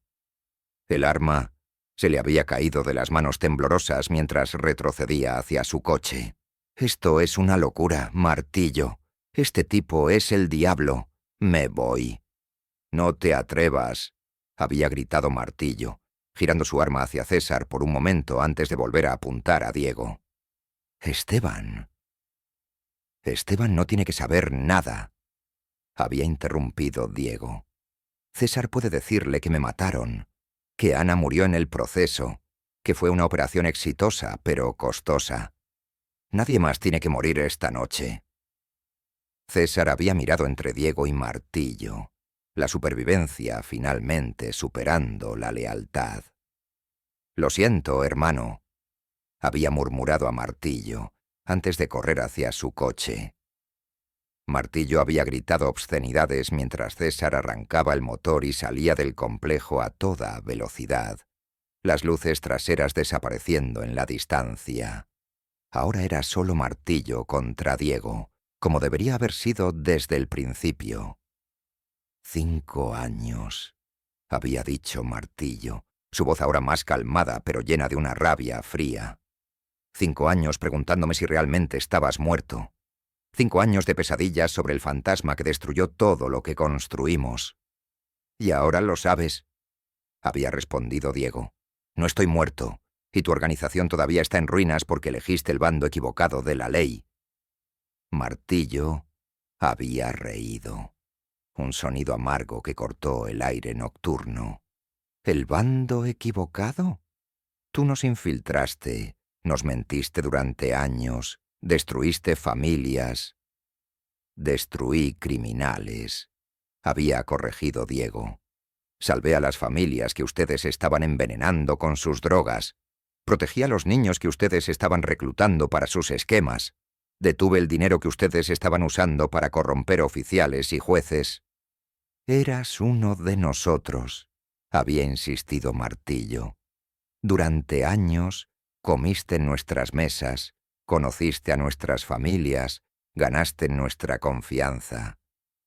El arma se le había caído de las manos temblorosas mientras retrocedía hacia su coche. «Esto es una locura, Martillo. Este tipo es el diablo. Me voy». «No te atrevas», había gritado Martillo, girando su arma hacia César por un momento antes de volver a apuntar a Diego. «Esteban no tiene que saber nada», había interrumpido Diego. «César puede decirle que me mataron, que Ana murió en el proceso, que fue una operación exitosa pero costosa. Nadie más tiene que morir esta noche». César había mirado entre Diego y Martillo, la supervivencia finalmente superando la lealtad. «Lo siento, hermano», había murmurado a Martillo antes de correr hacia su coche. Martillo había gritado obscenidades mientras César arrancaba el motor y salía del complejo a toda velocidad, las luces traseras desapareciendo en la distancia. Ahora era solo Martillo contra Diego, como debería haber sido desde el principio. 5 años, había dicho Martillo, su voz ahora más calmada pero llena de una rabia fría. 5 años preguntándome si realmente estabas muerto. 5 años de pesadillas sobre el fantasma que destruyó todo lo que construimos. «Y ahora lo sabes», había respondido Diego. «No estoy muerto, y tu organización todavía está en ruinas porque elegiste el bando equivocado de la ley». Martillo había reído. Un sonido amargo que cortó el aire nocturno. «¿El bando equivocado? Tú nos infiltraste, nos mentiste durante años, destruiste familias». Destruí criminales. Había corregido Diego. Salvé a las familias que ustedes estaban envenenando con sus drogas. Protegí a los niños que ustedes estaban reclutando para sus esquemas. Detuve el dinero que ustedes estaban usando para corromper oficiales y jueces. Eras uno de nosotros, había insistido Martillo. Durante años comiste en nuestras mesas, conociste a nuestras familias, ganaste nuestra confianza.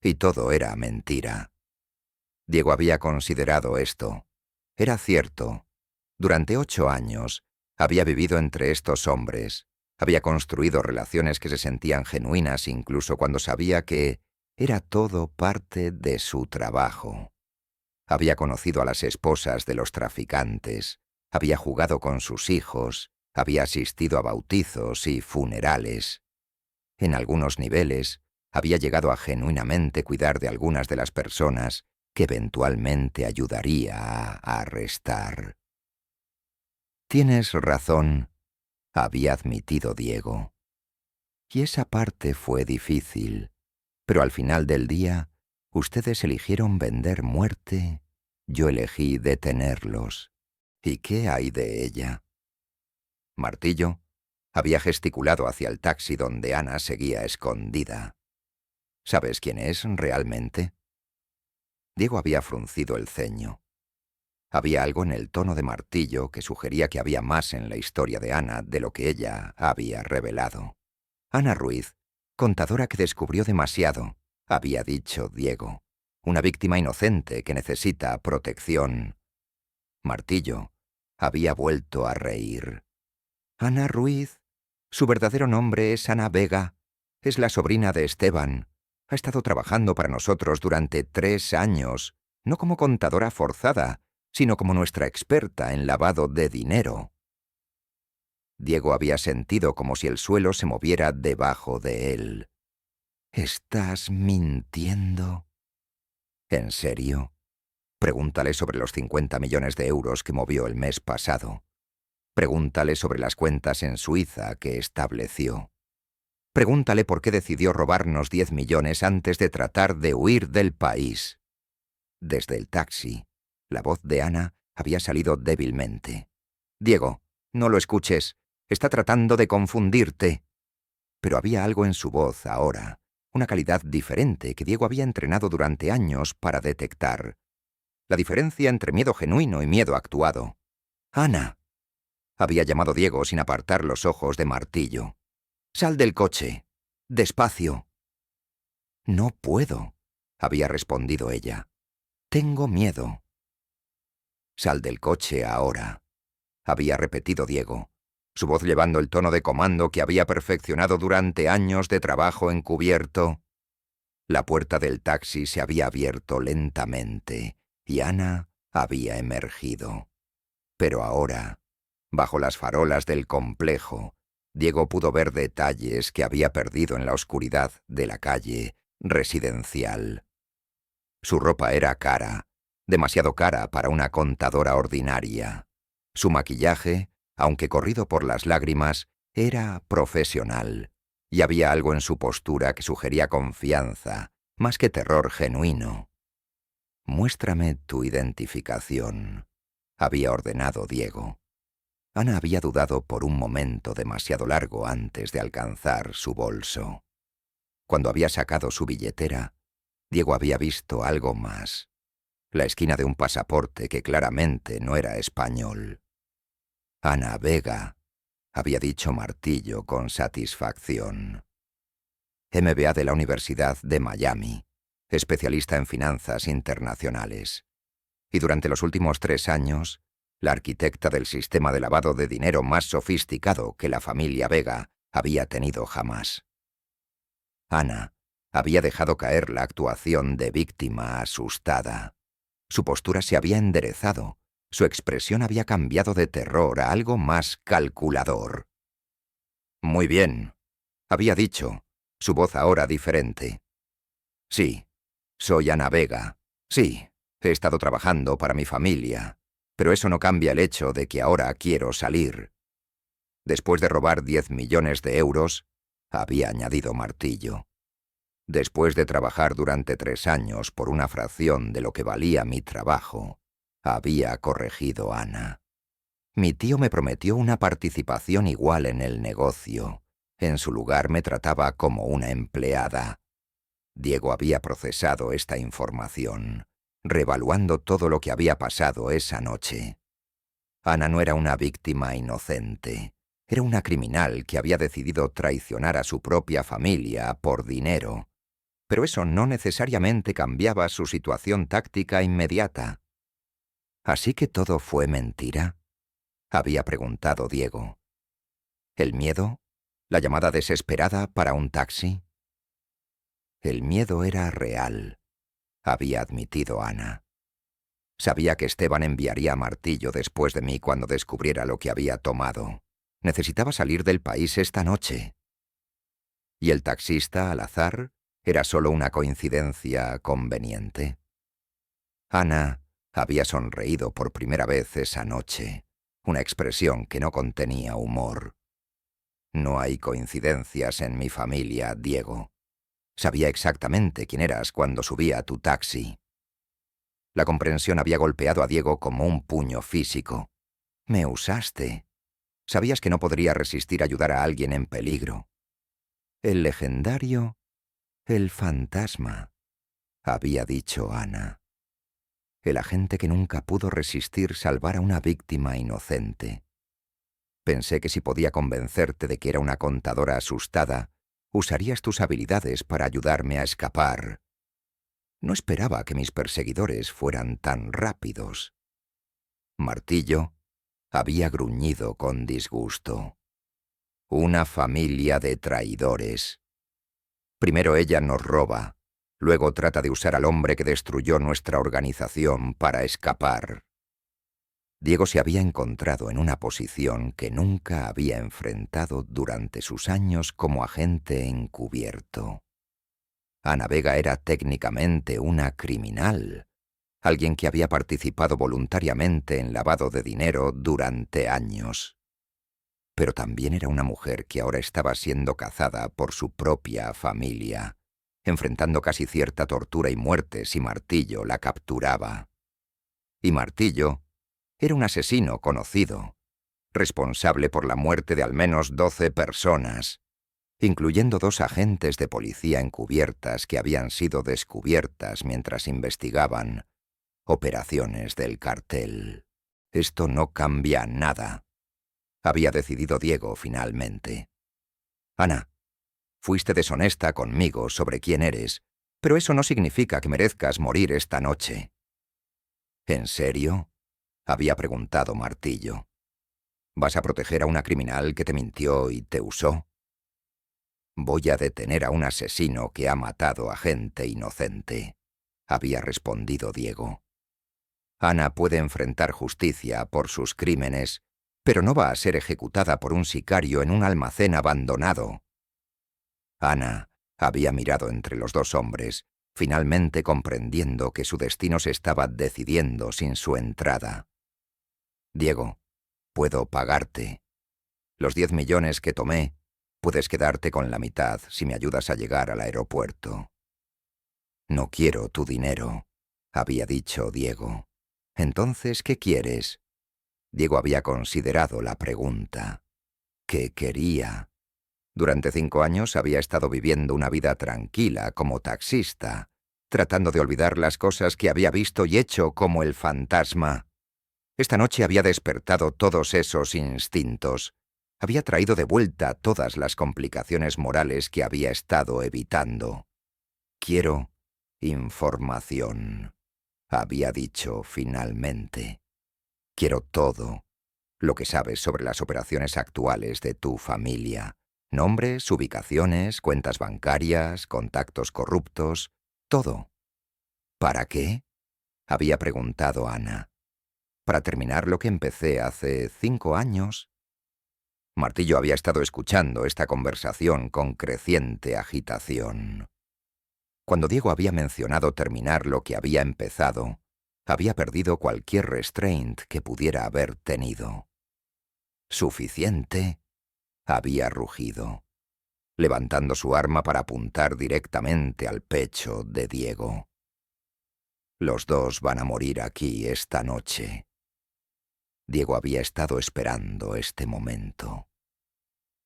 Y todo era mentira. Diego había considerado esto. Era cierto. Durante 8 años había vivido entre estos hombres. Había construido relaciones que se sentían genuinas incluso cuando sabía que era todo parte de su trabajo. Había conocido a las esposas de los traficantes, había jugado con sus hijos, había asistido a bautizos y funerales. En algunos niveles, había llegado a genuinamente cuidar de algunas de las personas que eventualmente ayudaría a arrestar. Tienes razón, había admitido Diego. Y esa parte fue difícil, pero al final del día, ustedes eligieron vender muerte, yo elegí detenerlos. ¿Y qué hay de ella? Martillo había gesticulado hacia el taxi donde Ana seguía escondida. ¿Sabes quién es realmente? Diego había fruncido el ceño. Había algo en el tono de Martillo que sugería que había más en la historia de Ana de lo que ella había revelado. Ana Ruiz, contadora que descubrió demasiado, había dicho Diego. Una víctima inocente que necesita protección. Martillo había vuelto a reír. Ana Ruiz. Su verdadero nombre es Ana Vega. Es la sobrina de Esteban. Ha estado trabajando para nosotros durante 3 años, no como contadora forzada, sino como nuestra experta en lavado de dinero. Diego había sentido como si el suelo se moviera debajo de él. ¿Estás mintiendo? ¿En serio? Pregúntale sobre los 50 millones de euros que movió el mes pasado. Pregúntale sobre las cuentas en Suiza que estableció. Pregúntale por qué decidió robarnos 10 millones antes de tratar de huir del país. Desde el taxi, la voz de Ana había salido débilmente. Diego, no lo escuches. Está tratando de confundirte. Pero había algo en su voz ahora, una calidad diferente que Diego había entrenado durante años para detectar. La diferencia entre miedo genuino y miedo actuado. Ana. Había llamado Diego sin apartar los ojos de Martillo. «Sal del coche. Despacio». «No puedo», había respondido ella. «Tengo miedo». «Sal del coche ahora», había repetido Diego, su voz llevando el tono de comando que había perfeccionado durante años de trabajo encubierto. La puerta del taxi se había abierto lentamente y Ana había emergido. Pero ahora, bajo las farolas del complejo, Diego pudo ver detalles que había perdido en la oscuridad de la calle residencial. Su ropa era cara, demasiado cara para una contadora ordinaria. Su maquillaje, aunque corrido por las lágrimas, era profesional, y había algo en su postura que sugería confianza, más que terror genuino. «Muéstrame tu identificación», había ordenado Diego. Ana había dudado por un momento demasiado largo antes de alcanzar su bolso. Cuando había sacado su billetera, Diego había visto algo más. La esquina de un pasaporte que claramente no era español. Ana Vega, había dicho Martillo con satisfacción. MBA de la Universidad de Miami, especialista en finanzas internacionales. Y durante los últimos 3 años, la arquitecta del sistema de lavado de dinero más sofisticado que la familia Vega había tenido jamás. Ana había dejado caer la actuación de víctima asustada. Su postura se había enderezado, su expresión había cambiado de terror a algo más calculador. «Muy bien», había dicho, su voz ahora diferente. «Sí, soy Ana Vega. Sí, he estado trabajando para mi familia, pero eso no cambia el hecho de que ahora quiero salir». Después de robar 10 millones de euros, había añadido Martillo. Después de trabajar durante 3 años por una fracción de lo que valía mi trabajo, había corregido Ana. Mi tío me prometió una participación igual en el negocio. En su lugar me trataba como una empleada. Diego había procesado esta información, revaluando todo lo que había pasado esa noche. Ana no era una víctima inocente. Era una criminal que había decidido traicionar a su propia familia por dinero. Pero eso no necesariamente cambiaba su situación táctica inmediata. ¿Así que todo fue mentira?, había preguntado Diego. ¿El miedo? ¿La llamada desesperada para un taxi? El miedo era real, había admitido Ana. Sabía que Esteban enviaría a Martillo después de mí cuando descubriera lo que había tomado. Necesitaba salir del país esta noche. ¿Y el taxista, al azar, era solo una coincidencia conveniente? Ana había sonreído por primera vez esa noche, una expresión que no contenía humor. No hay coincidencias en mi familia, Diego. Sabía exactamente quién eras cuando subí a tu taxi. La comprensión había golpeado a Diego como un puño físico. Me usaste. Sabías que no podría resistir ayudar a alguien en peligro. El legendario, el fantasma, había dicho Ana. El agente que nunca pudo resistir salvar a una víctima inocente. Pensé que si podía convencerte de que era una contadora asustada, usarías tus habilidades para ayudarme a escapar. No esperaba que mis perseguidores fueran tan rápidos. Martillo había gruñido con disgusto. Una familia de traidores. Primero ella nos roba, luego trata de usar al hombre que destruyó nuestra organización para escapar. Diego se había encontrado en una posición que nunca había enfrentado durante sus años como agente encubierto. Ana Vega era técnicamente una criminal, alguien que había participado voluntariamente en lavado de dinero durante años. Pero también era una mujer que ahora estaba siendo cazada por su propia familia, enfrentando casi cierta tortura y muerte si Martillo la capturaba. Y Martillo era un asesino conocido, responsable por la muerte de al menos 12 personas, incluyendo 2 agentes de policía encubiertas que habían sido descubiertas mientras investigaban operaciones del cartel. Esto no cambia nada, había decidido Diego finalmente. Ana, fuiste deshonesta conmigo sobre quién eres, pero eso no significa que merezcas morir esta noche. ¿En serio?, había preguntado Martillo. ¿Vas a proteger a una criminal que te mintió y te usó? Voy a detener a un asesino que ha matado a gente inocente, había respondido Diego. Ana puede enfrentar justicia por sus crímenes, pero no va a ser ejecutada por un sicario en un almacén abandonado. Ana había mirado entre los 2 hombres, finalmente comprendiendo que su destino se estaba decidiendo sin su entrada. Diego, puedo pagarte. Los 10 millones que tomé, puedes quedarte con la mitad si me ayudas a llegar al aeropuerto. No quiero tu dinero, había dicho Diego. Entonces, ¿qué quieres? Diego había considerado la pregunta. ¿Qué quería? Durante 5 años había estado viviendo una vida tranquila como taxista, tratando de olvidar las cosas que había visto y hecho como el fantasma. Esta noche había despertado todos esos instintos. Había traído de vuelta todas las complicaciones morales que había estado evitando. Quiero información, había dicho finalmente. Quiero todo lo que sabes sobre las operaciones actuales de tu familia. Nombres, ubicaciones, cuentas bancarias, contactos corruptos, todo. ¿Para qué?, había preguntado Ana. ¿Para terminar lo que empecé hace 5 años? Martillo había estado escuchando esta conversación con creciente agitación. Cuando Diego había mencionado terminar lo que había empezado, había perdido cualquier restraint que pudiera haber tenido. ¿Suficiente?, había rugido. levantando su arma para apuntar directamente al pecho de Diego. Los dos van a morir aquí esta noche. Diego había estado esperando este momento.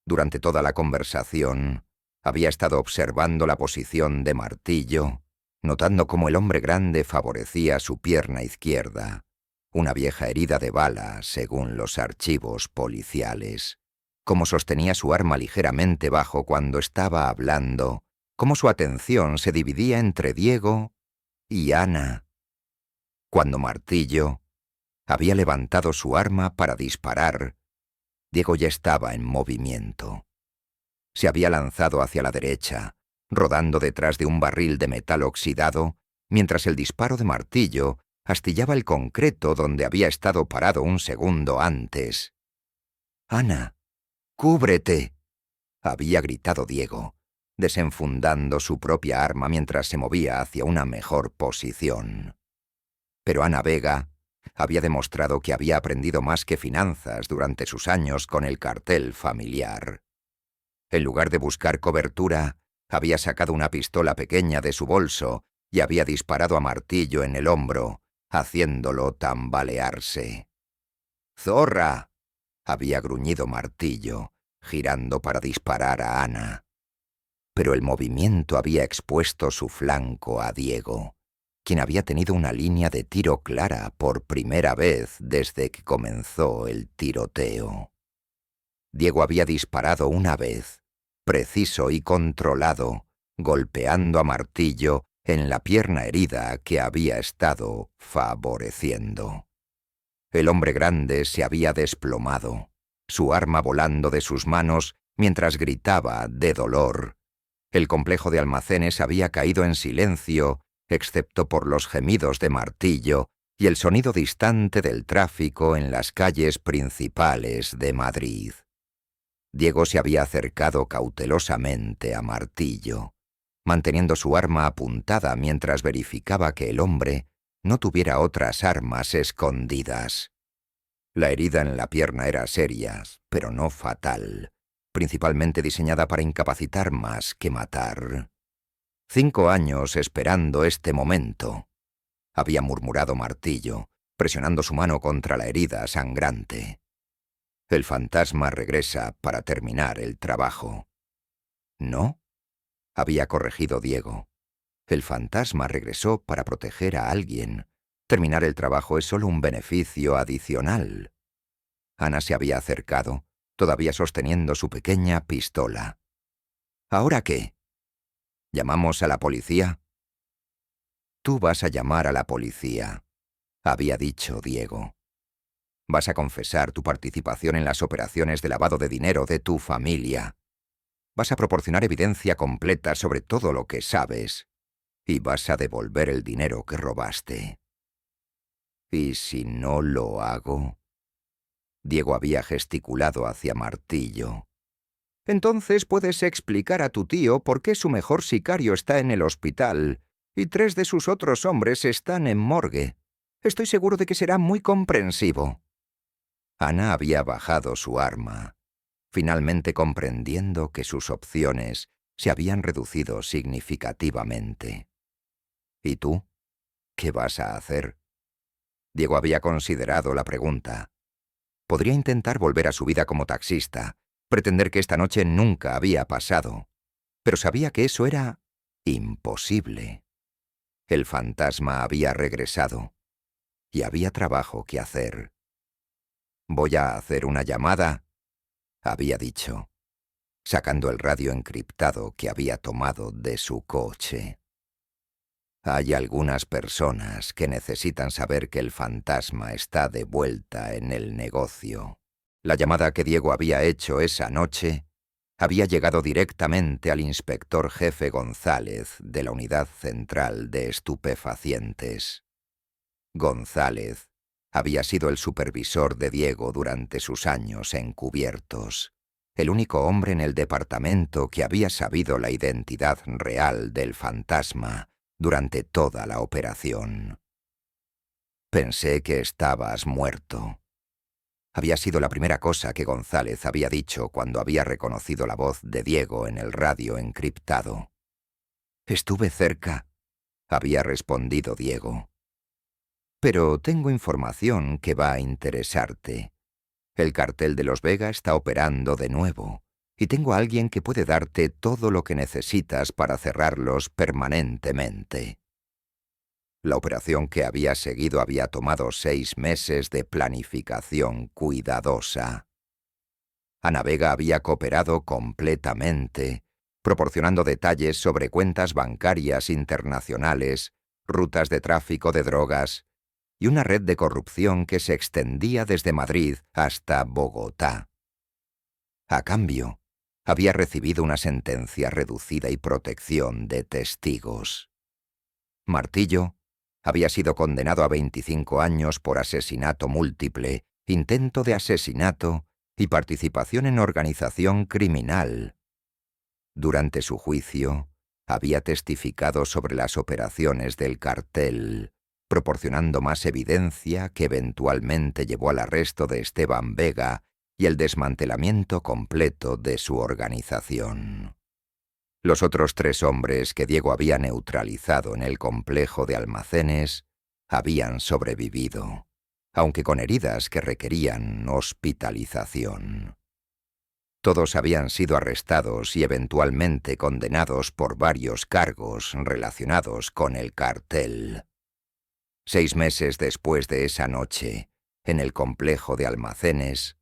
Durante toda la conversación, había estado observando la posición de Martillo, notando cómo el hombre grande favorecía su pierna izquierda, una vieja herida de bala, según los archivos policiales, cómo sostenía su arma ligeramente bajo cuando estaba hablando, cómo su atención se dividía entre Diego y Ana. Cuando Martillo había levantado su arma para disparar, Diego ya estaba en movimiento. Se había lanzado hacia la derecha, rodando detrás de un barril de metal oxidado, mientras el disparo de Martillo astillaba el concreto donde había estado parado un segundo antes. «Ana, cúbrete», había gritado Diego, desenfundando su propia arma mientras se movía hacia una mejor posición. Pero Ana Vega había demostrado que había aprendido más que finanzas durante sus años con el cartel familiar. En lugar de buscar cobertura, había sacado una pistola pequeña de su bolso y había disparado a Martillo en el hombro, haciéndolo tambalearse. «¡Zorra!», había gruñido Martillo, girando para disparar a Ana. Pero el movimiento había expuesto su flanco a Diego, quien había tenido una línea de tiro clara por primera vez desde que comenzó el tiroteo. Diego había disparado una vez, preciso y controlado, golpeando a Martillo en la pierna herida que había estado favoreciendo. El hombre grande se había desplomado, su arma volando de sus manos mientras gritaba de dolor. El complejo de almacenes había caído en silencio, excepto por los gemidos de Martillo y el sonido distante del tráfico en las calles principales de Madrid. Diego se había acercado cautelosamente a Martillo, manteniendo su arma apuntada mientras verificaba que el hombre no tuviera otras armas escondidas. La herida en la pierna era seria, pero no fatal, principalmente diseñada para incapacitar más que matar. 5 años esperando este momento, había murmurado Martillo, presionando su mano contra la herida sangrante. El fantasma regresa para terminar el trabajo. ¿No?, había corregido Diego. El fantasma regresó para proteger a alguien. Terminar el trabajo es solo un beneficio adicional. Ana se había acercado, todavía sosteniendo su pequeña pistola. ¿Ahora qué? ¿Llamamos a la policía? Tú vas a llamar a la policía, había dicho Diego. Vas a confesar tu participación en las operaciones de lavado de dinero de tu familia. Vas a proporcionar evidencia completa sobre todo lo que sabes. Y vas a devolver el dinero que robaste. ¿Y si no lo hago? Diego había gesticulado hacia Martillo. Entonces puedes explicar a tu tío por qué su mejor sicario está en el hospital y 3 de sus otros hombres están en morgue. Estoy seguro de que será muy comprensivo. Ana había bajado su arma, finalmente comprendiendo que sus opciones se habían reducido significativamente. ¿Y tú? ¿Qué vas a hacer? Diego había considerado la pregunta. Podría intentar volver a su vida como taxista, pretender que esta noche nunca había pasado, pero sabía que eso era imposible. El fantasma había regresado y había trabajo que hacer. «Voy a hacer una llamada», había dicho, sacando el radio encriptado que había tomado de su coche. Hay algunas personas que necesitan saber que el fantasma está de vuelta en el negocio. La llamada que Diego había hecho esa noche había llegado directamente al inspector jefe González de la Unidad Central de Estupefacientes. González había sido el supervisor de Diego durante sus años encubiertos, el único hombre en el departamento que había sabido la identidad real del fantasma durante toda la operación. «Pensé que estabas muerto». Había sido la primera cosa que González había dicho cuando había reconocido la voz de Diego en el radio encriptado. «Estuve cerca», había respondido Diego. «Pero tengo información que va a interesarte. El cartel de Los Vega está operando de nuevo, y tengo a alguien que puede darte todo lo que necesitas para cerrarlos permanentemente». La operación que había seguido había tomado 6 meses de planificación cuidadosa. Ana Vega había cooperado completamente, proporcionando detalles sobre cuentas bancarias internacionales, rutas de tráfico de drogas y una red de corrupción que se extendía desde Madrid hasta Bogotá. A cambio, había recibido una sentencia reducida y protección de testigos. Martillo había sido condenado a 25 años por asesinato múltiple, intento de asesinato y participación en organización criminal. Durante su juicio, había testificado sobre las operaciones del cartel, proporcionando más evidencia que eventualmente llevó al arresto de Esteban Vega y el desmantelamiento completo de su organización. Los otros 3 hombres que Diego había neutralizado en el complejo de almacenes habían sobrevivido, aunque con heridas que requerían hospitalización. Todos habían sido arrestados y eventualmente condenados por varios cargos relacionados con el cartel. 6 meses después de esa noche, en el complejo de almacenes,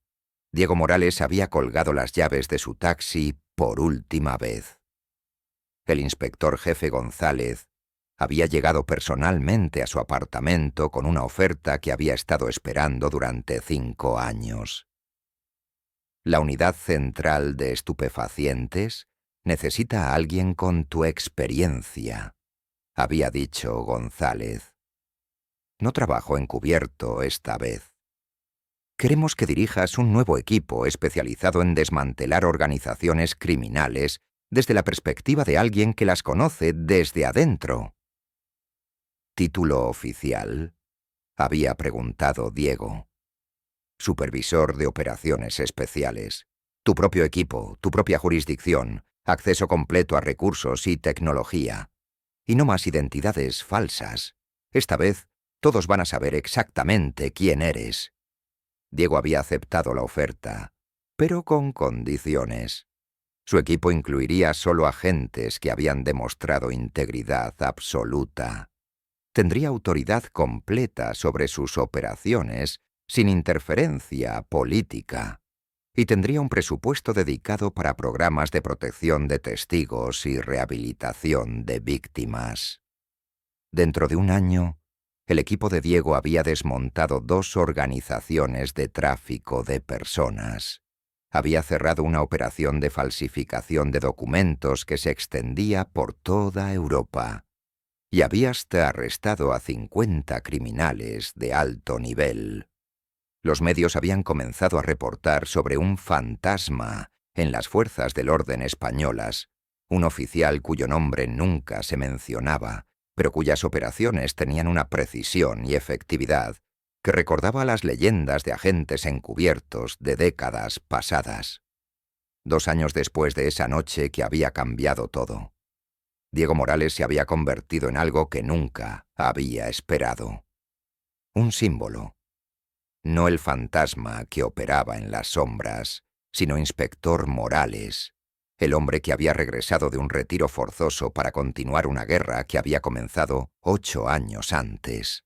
Diego Morales había colgado las llaves de su taxi por última vez. El inspector jefe González había llegado personalmente a su apartamento con una oferta que había estado esperando durante 5 años. La unidad central de estupefacientes necesita a alguien con tu experiencia, había dicho González. No trabajo encubierto esta vez. Queremos que dirijas un nuevo equipo especializado en desmantelar organizaciones criminales desde la perspectiva de alguien que las conoce desde adentro. ¿Título oficial?, había preguntado Diego. Supervisor de operaciones especiales. Tu propio equipo, tu propia jurisdicción, acceso completo a recursos y tecnología. Y no más identidades falsas. Esta vez, todos van a saber exactamente quién eres. Diego había aceptado la oferta, pero con condiciones. Su equipo incluiría solo agentes que habían demostrado integridad absoluta. Tendría autoridad completa sobre sus operaciones, sin interferencia política, y tendría un presupuesto dedicado para programas de protección de testigos y rehabilitación de víctimas. Dentro de un año, el equipo de Diego había desmontado 2 organizaciones de tráfico de personas. Había cerrado una operación de falsificación de documentos que se extendía por toda Europa, y había hasta arrestado a 50 criminales de alto nivel. Los medios habían comenzado a reportar sobre un fantasma en las fuerzas del orden españolas, un oficial cuyo nombre nunca se mencionaba, pero cuyas operaciones tenían una precisión y efectividad que recordaba a las leyendas de agentes encubiertos de décadas pasadas. 2 años después de esa noche que había cambiado todo, Diego Morales se había convertido en algo que nunca había esperado. Un símbolo. No el fantasma que operaba en las sombras, sino Inspector Morales, el hombre que había regresado de un retiro forzoso para continuar una guerra que había comenzado 8 años antes.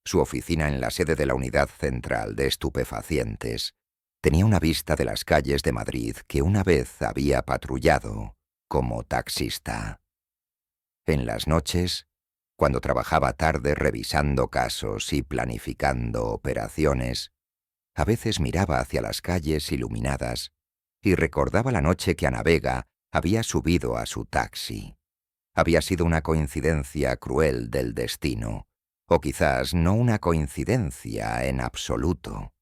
Su oficina en la sede de la Unidad Central de Estupefacientes tenía una vista de las calles de Madrid que una vez había patrullado como taxista. En las noches, cuando trabajaba tarde revisando casos y planificando operaciones, a veces miraba hacia las calles iluminadas y recordaba la noche que Ana Vega había subido a su taxi. Había sido una coincidencia cruel del destino, o quizás no una coincidencia en absoluto.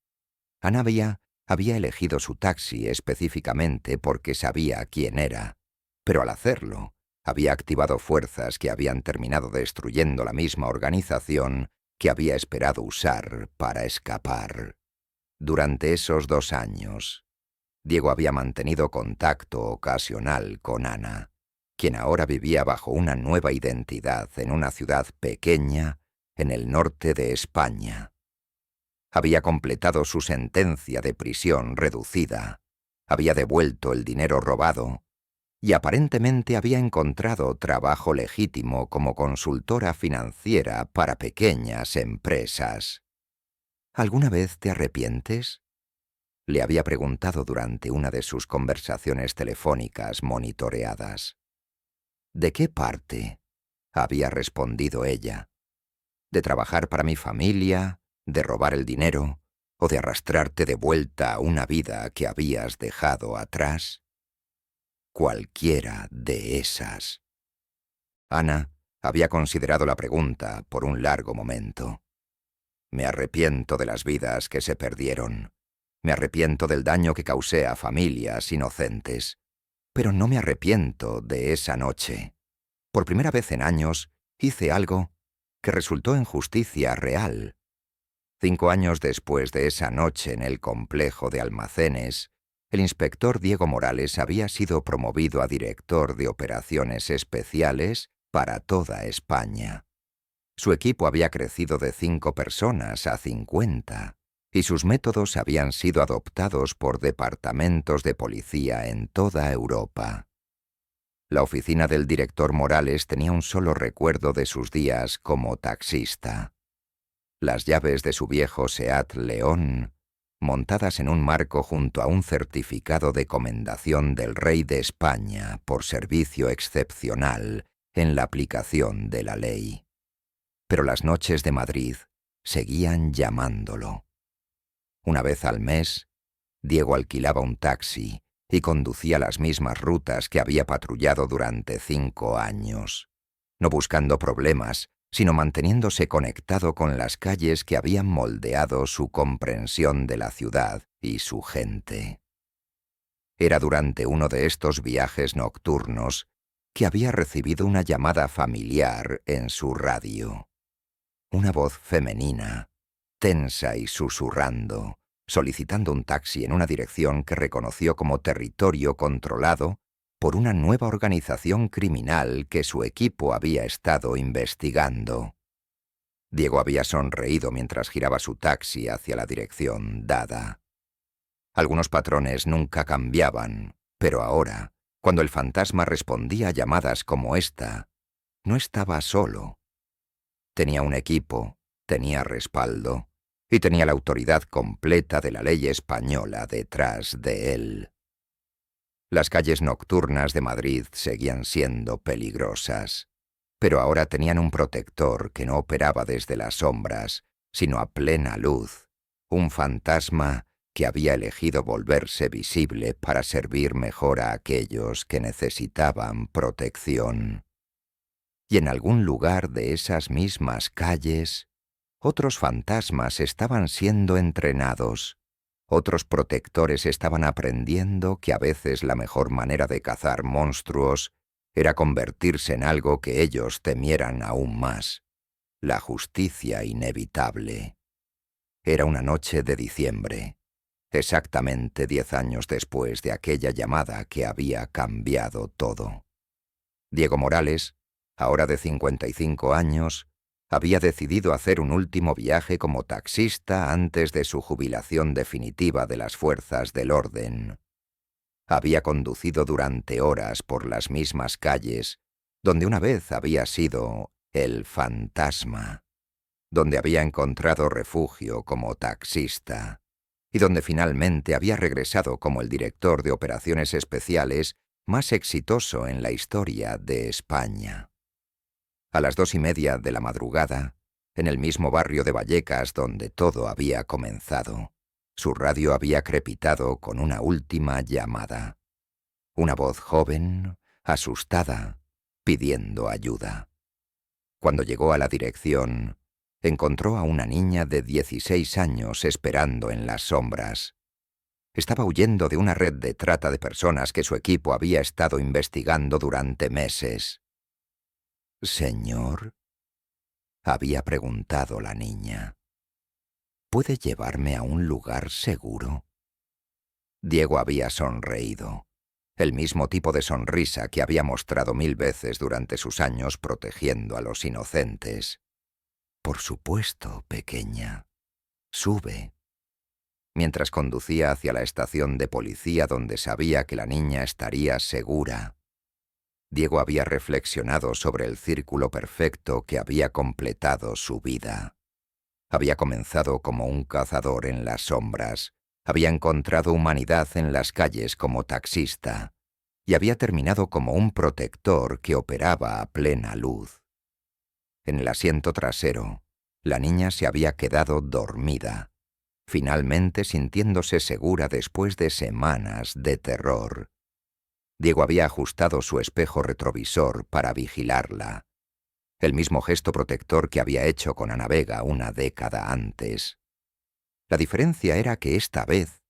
Ana Vega había elegido su taxi específicamente porque sabía quién era, pero al hacerlo, había activado fuerzas que habían terminado destruyendo la misma organización que había esperado usar para escapar. Durante esos 2 años, Diego había mantenido contacto ocasional con Ana, quien ahora vivía bajo una nueva identidad en una ciudad pequeña en el norte de España. Había completado su sentencia de prisión reducida, había devuelto el dinero robado y aparentemente había encontrado trabajo legítimo como consultora financiera para pequeñas empresas. ¿Alguna vez te arrepientes?, le había preguntado durante una de sus conversaciones telefónicas monitoreadas. ¿De qué parte?, había respondido ella. ¿De trabajar para mi familia, de robar el dinero o de arrastrarte de vuelta a una vida que habías dejado atrás? Cualquiera de esas. Ana había considerado la pregunta por un largo momento. Me arrepiento de las vidas que se perdieron. Me arrepiento del daño que causé a familias inocentes. Pero no me arrepiento de esa noche. Por primera vez en años, hice algo que resultó en justicia real. 5 años después de esa noche en el complejo de almacenes, el inspector Diego Morales había sido promovido a director de operaciones especiales para toda España. Su equipo había crecido de 5 personas a 50, y sus métodos habían sido adoptados por departamentos de policía en toda Europa. La oficina del director Morales tenía un solo recuerdo de sus días como taxista. Las llaves de su viejo Seat León, montadas en un marco junto a un certificado de comendación del Rey de España por servicio excepcional en la aplicación de la ley. Pero las noches de Madrid seguían llamándolo. Una vez al mes, Diego alquilaba un taxi y conducía las mismas rutas que había patrullado durante 5 años, no buscando problemas, sino manteniéndose conectado con las calles que habían moldeado su comprensión de la ciudad y su gente. Era durante uno de estos viajes nocturnos que había recibido una llamada familiar en su radio. Una voz femenina, tensa y susurrando, solicitando un taxi en una dirección que reconoció como territorio controlado por una nueva organización criminal que su equipo había estado investigando. Diego había sonreído mientras giraba su taxi hacia la dirección dada. Algunos patrones nunca cambiaban, pero ahora, cuando el fantasma respondía a llamadas como esta, no estaba solo. Tenía un equipo, tenía respaldo y tenía la autoridad completa de la ley española detrás de él. Las calles nocturnas de Madrid seguían siendo peligrosas, pero ahora tenían un protector que no operaba desde las sombras, sino a plena luz, un fantasma que había elegido volverse visible para servir mejor a aquellos que necesitaban protección. Y en algún lugar de esas mismas calles, otros fantasmas estaban siendo entrenados, otros protectores estaban aprendiendo que a veces la mejor manera de cazar monstruos era convertirse en algo que ellos temieran aún más, la justicia inevitable. Era una noche de diciembre, exactamente 10 años después de aquella llamada que había cambiado todo. Diego Morales, ahora de 55 años, había decidido hacer un último viaje como taxista antes de su jubilación definitiva de las fuerzas del orden. Había conducido durante horas por las mismas calles donde una vez había sido el fantasma, donde había encontrado refugio como taxista y donde finalmente había regresado como el director de operaciones especiales más exitoso en la historia de España. A las 2:30 de la madrugada, en el mismo barrio de Vallecas donde todo había comenzado, su radio había crepitado con una última llamada. Una voz joven, asustada, pidiendo ayuda. Cuando llegó a la dirección, encontró a una niña de 16 años esperando en las sombras. Estaba huyendo de una red de trata de personas que su equipo había estado investigando durante meses. «¿Señor?», había preguntado la niña. ¿Puede llevarme a un lugar seguro? Diego había sonreído, el mismo tipo de sonrisa que había mostrado 1000 veces durante sus años protegiendo a los inocentes. Por supuesto, pequeña. Sube. Mientras conducía hacia la estación de policía donde sabía que la niña estaría segura, Diego había reflexionado sobre el círculo perfecto que había completado su vida. Había comenzado como un cazador en las sombras, había encontrado humanidad en las calles como taxista, y había terminado como un protector que operaba a plena luz. En el asiento trasero, la niña se había quedado dormida, finalmente sintiéndose segura después de semanas de terror. Diego había ajustado su espejo retrovisor para vigilarla, el mismo gesto protector que había hecho con Ana Vega una década antes. La diferencia era que esta vez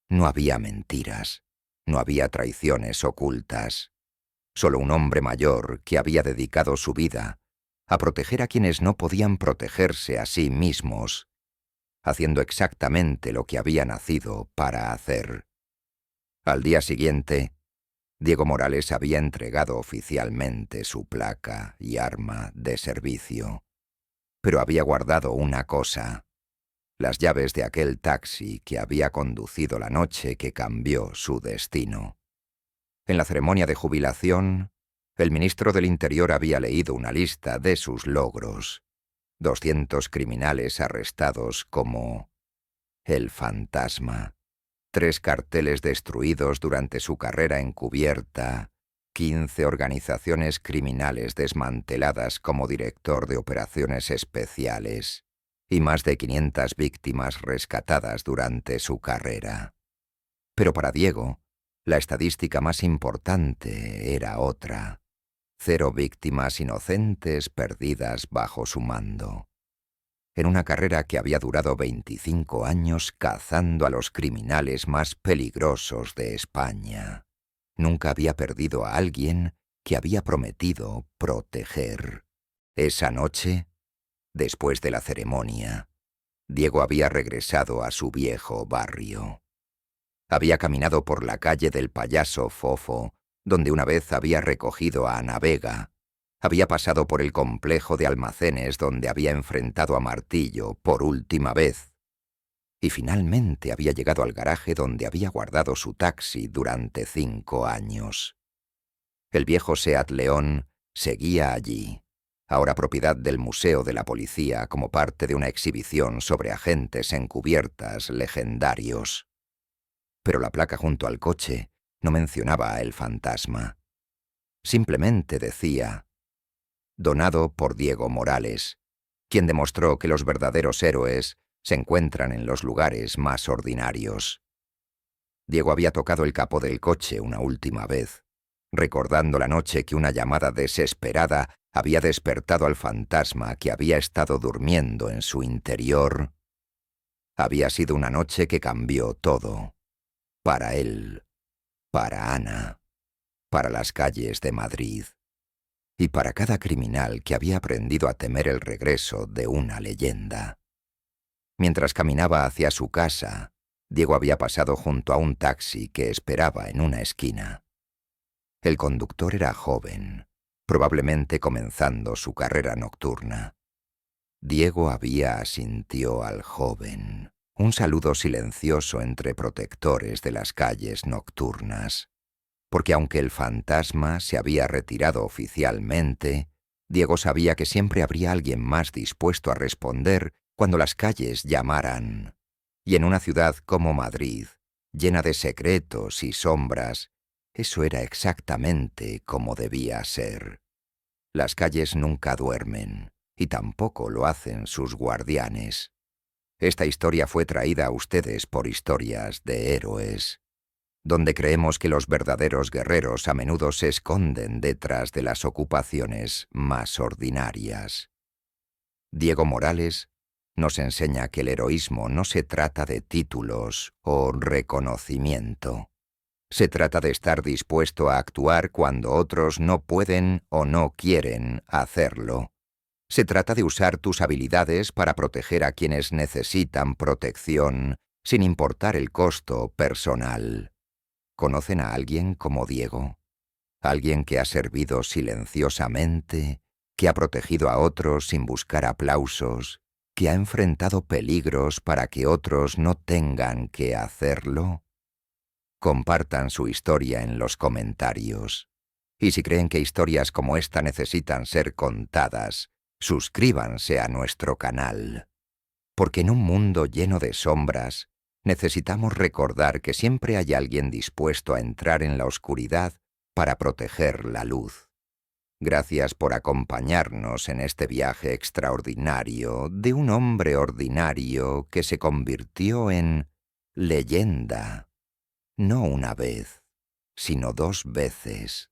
no había mentiras, no había traiciones ocultas, solo un hombre mayor que había dedicado su vida a proteger a quienes no podían protegerse a sí mismos, haciendo exactamente lo que había nacido para hacer. Al día siguiente, Diego Morales había entregado oficialmente su placa y arma de servicio, pero había guardado una cosa: las llaves de aquel taxi que había conducido la noche que cambió su destino. En la ceremonia de jubilación, el ministro del Interior había leído una lista de sus logros: 200 criminales arrestados como el fantasma, 3 carteles destruidos durante su carrera encubierta, 15 organizaciones criminales desmanteladas como director de operaciones especiales, y más de 500 víctimas rescatadas durante su carrera. Pero para Diego, la estadística más importante era otra: 0 víctimas inocentes perdidas bajo su mando. En una carrera que había durado 25 años cazando a los criminales más peligrosos de España, nunca había perdido a alguien que había prometido proteger. Esa noche, después de la ceremonia, Diego había regresado a su viejo barrio. Había caminado por la calle del Payaso Fofo, donde una vez había recogido a Ana Vega. Había pasado por el complejo de almacenes donde había enfrentado a Martillo por última vez. Y finalmente había llegado al garaje donde había guardado su taxi durante 5 años. El viejo Seat León seguía allí, ahora propiedad del Museo de la Policía como parte de una exhibición sobre agentes encubiertas legendarios. Pero la placa junto al coche no mencionaba a el fantasma. Simplemente decía: donado por Diego Morales, quien demostró que los verdaderos héroes se encuentran en los lugares más ordinarios. Diego había tocado el capó del coche una última vez, recordando la noche que una llamada desesperada había despertado al fantasma que había estado durmiendo en su interior. Había sido una noche que cambió todo, para él, para Ana, para las calles de Madrid, y para cada criminal que había aprendido a temer el regreso de una leyenda. Mientras caminaba hacia su casa, Diego había pasado junto a un taxi que esperaba en una esquina. El conductor era joven, probablemente comenzando su carrera nocturna. Diego asintió al joven, un saludo silencioso entre protectores de las calles nocturnas. Porque aunque el fantasma se había retirado oficialmente, Diego sabía que siempre habría alguien más dispuesto a responder cuando las calles llamaran. Y en una ciudad como Madrid, llena de secretos y sombras, eso era exactamente como debía ser. Las calles nunca duermen, y tampoco lo hacen sus guardianes. Esta historia fue traída a ustedes por Historias de Héroes, donde creemos que los verdaderos guerreros a menudo se esconden detrás de las ocupaciones más ordinarias. Diego Morales nos enseña que el heroísmo no se trata de títulos o reconocimiento. Se trata de estar dispuesto a actuar cuando otros no pueden o no quieren hacerlo, Se trata de usar tus habilidades para proteger a quienes necesitan protección, sin importar el costo personal. ¿Conocen a alguien como Diego? Alguien que ha servido silenciosamente, que ha protegido a otros sin buscar aplausos, que ha enfrentado peligros para que otros no tengan que hacerlo. Compartan su historia en los comentarios. Y si creen que historias como esta necesitan ser contadas, suscríbanse a nuestro canal. Porque en un mundo lleno de sombras, necesitamos recordar que siempre hay alguien dispuesto a entrar en la oscuridad para proteger la luz. Gracias por acompañarnos en este viaje extraordinario de un hombre ordinario que se convirtió en leyenda, no una vez, sino 2 veces.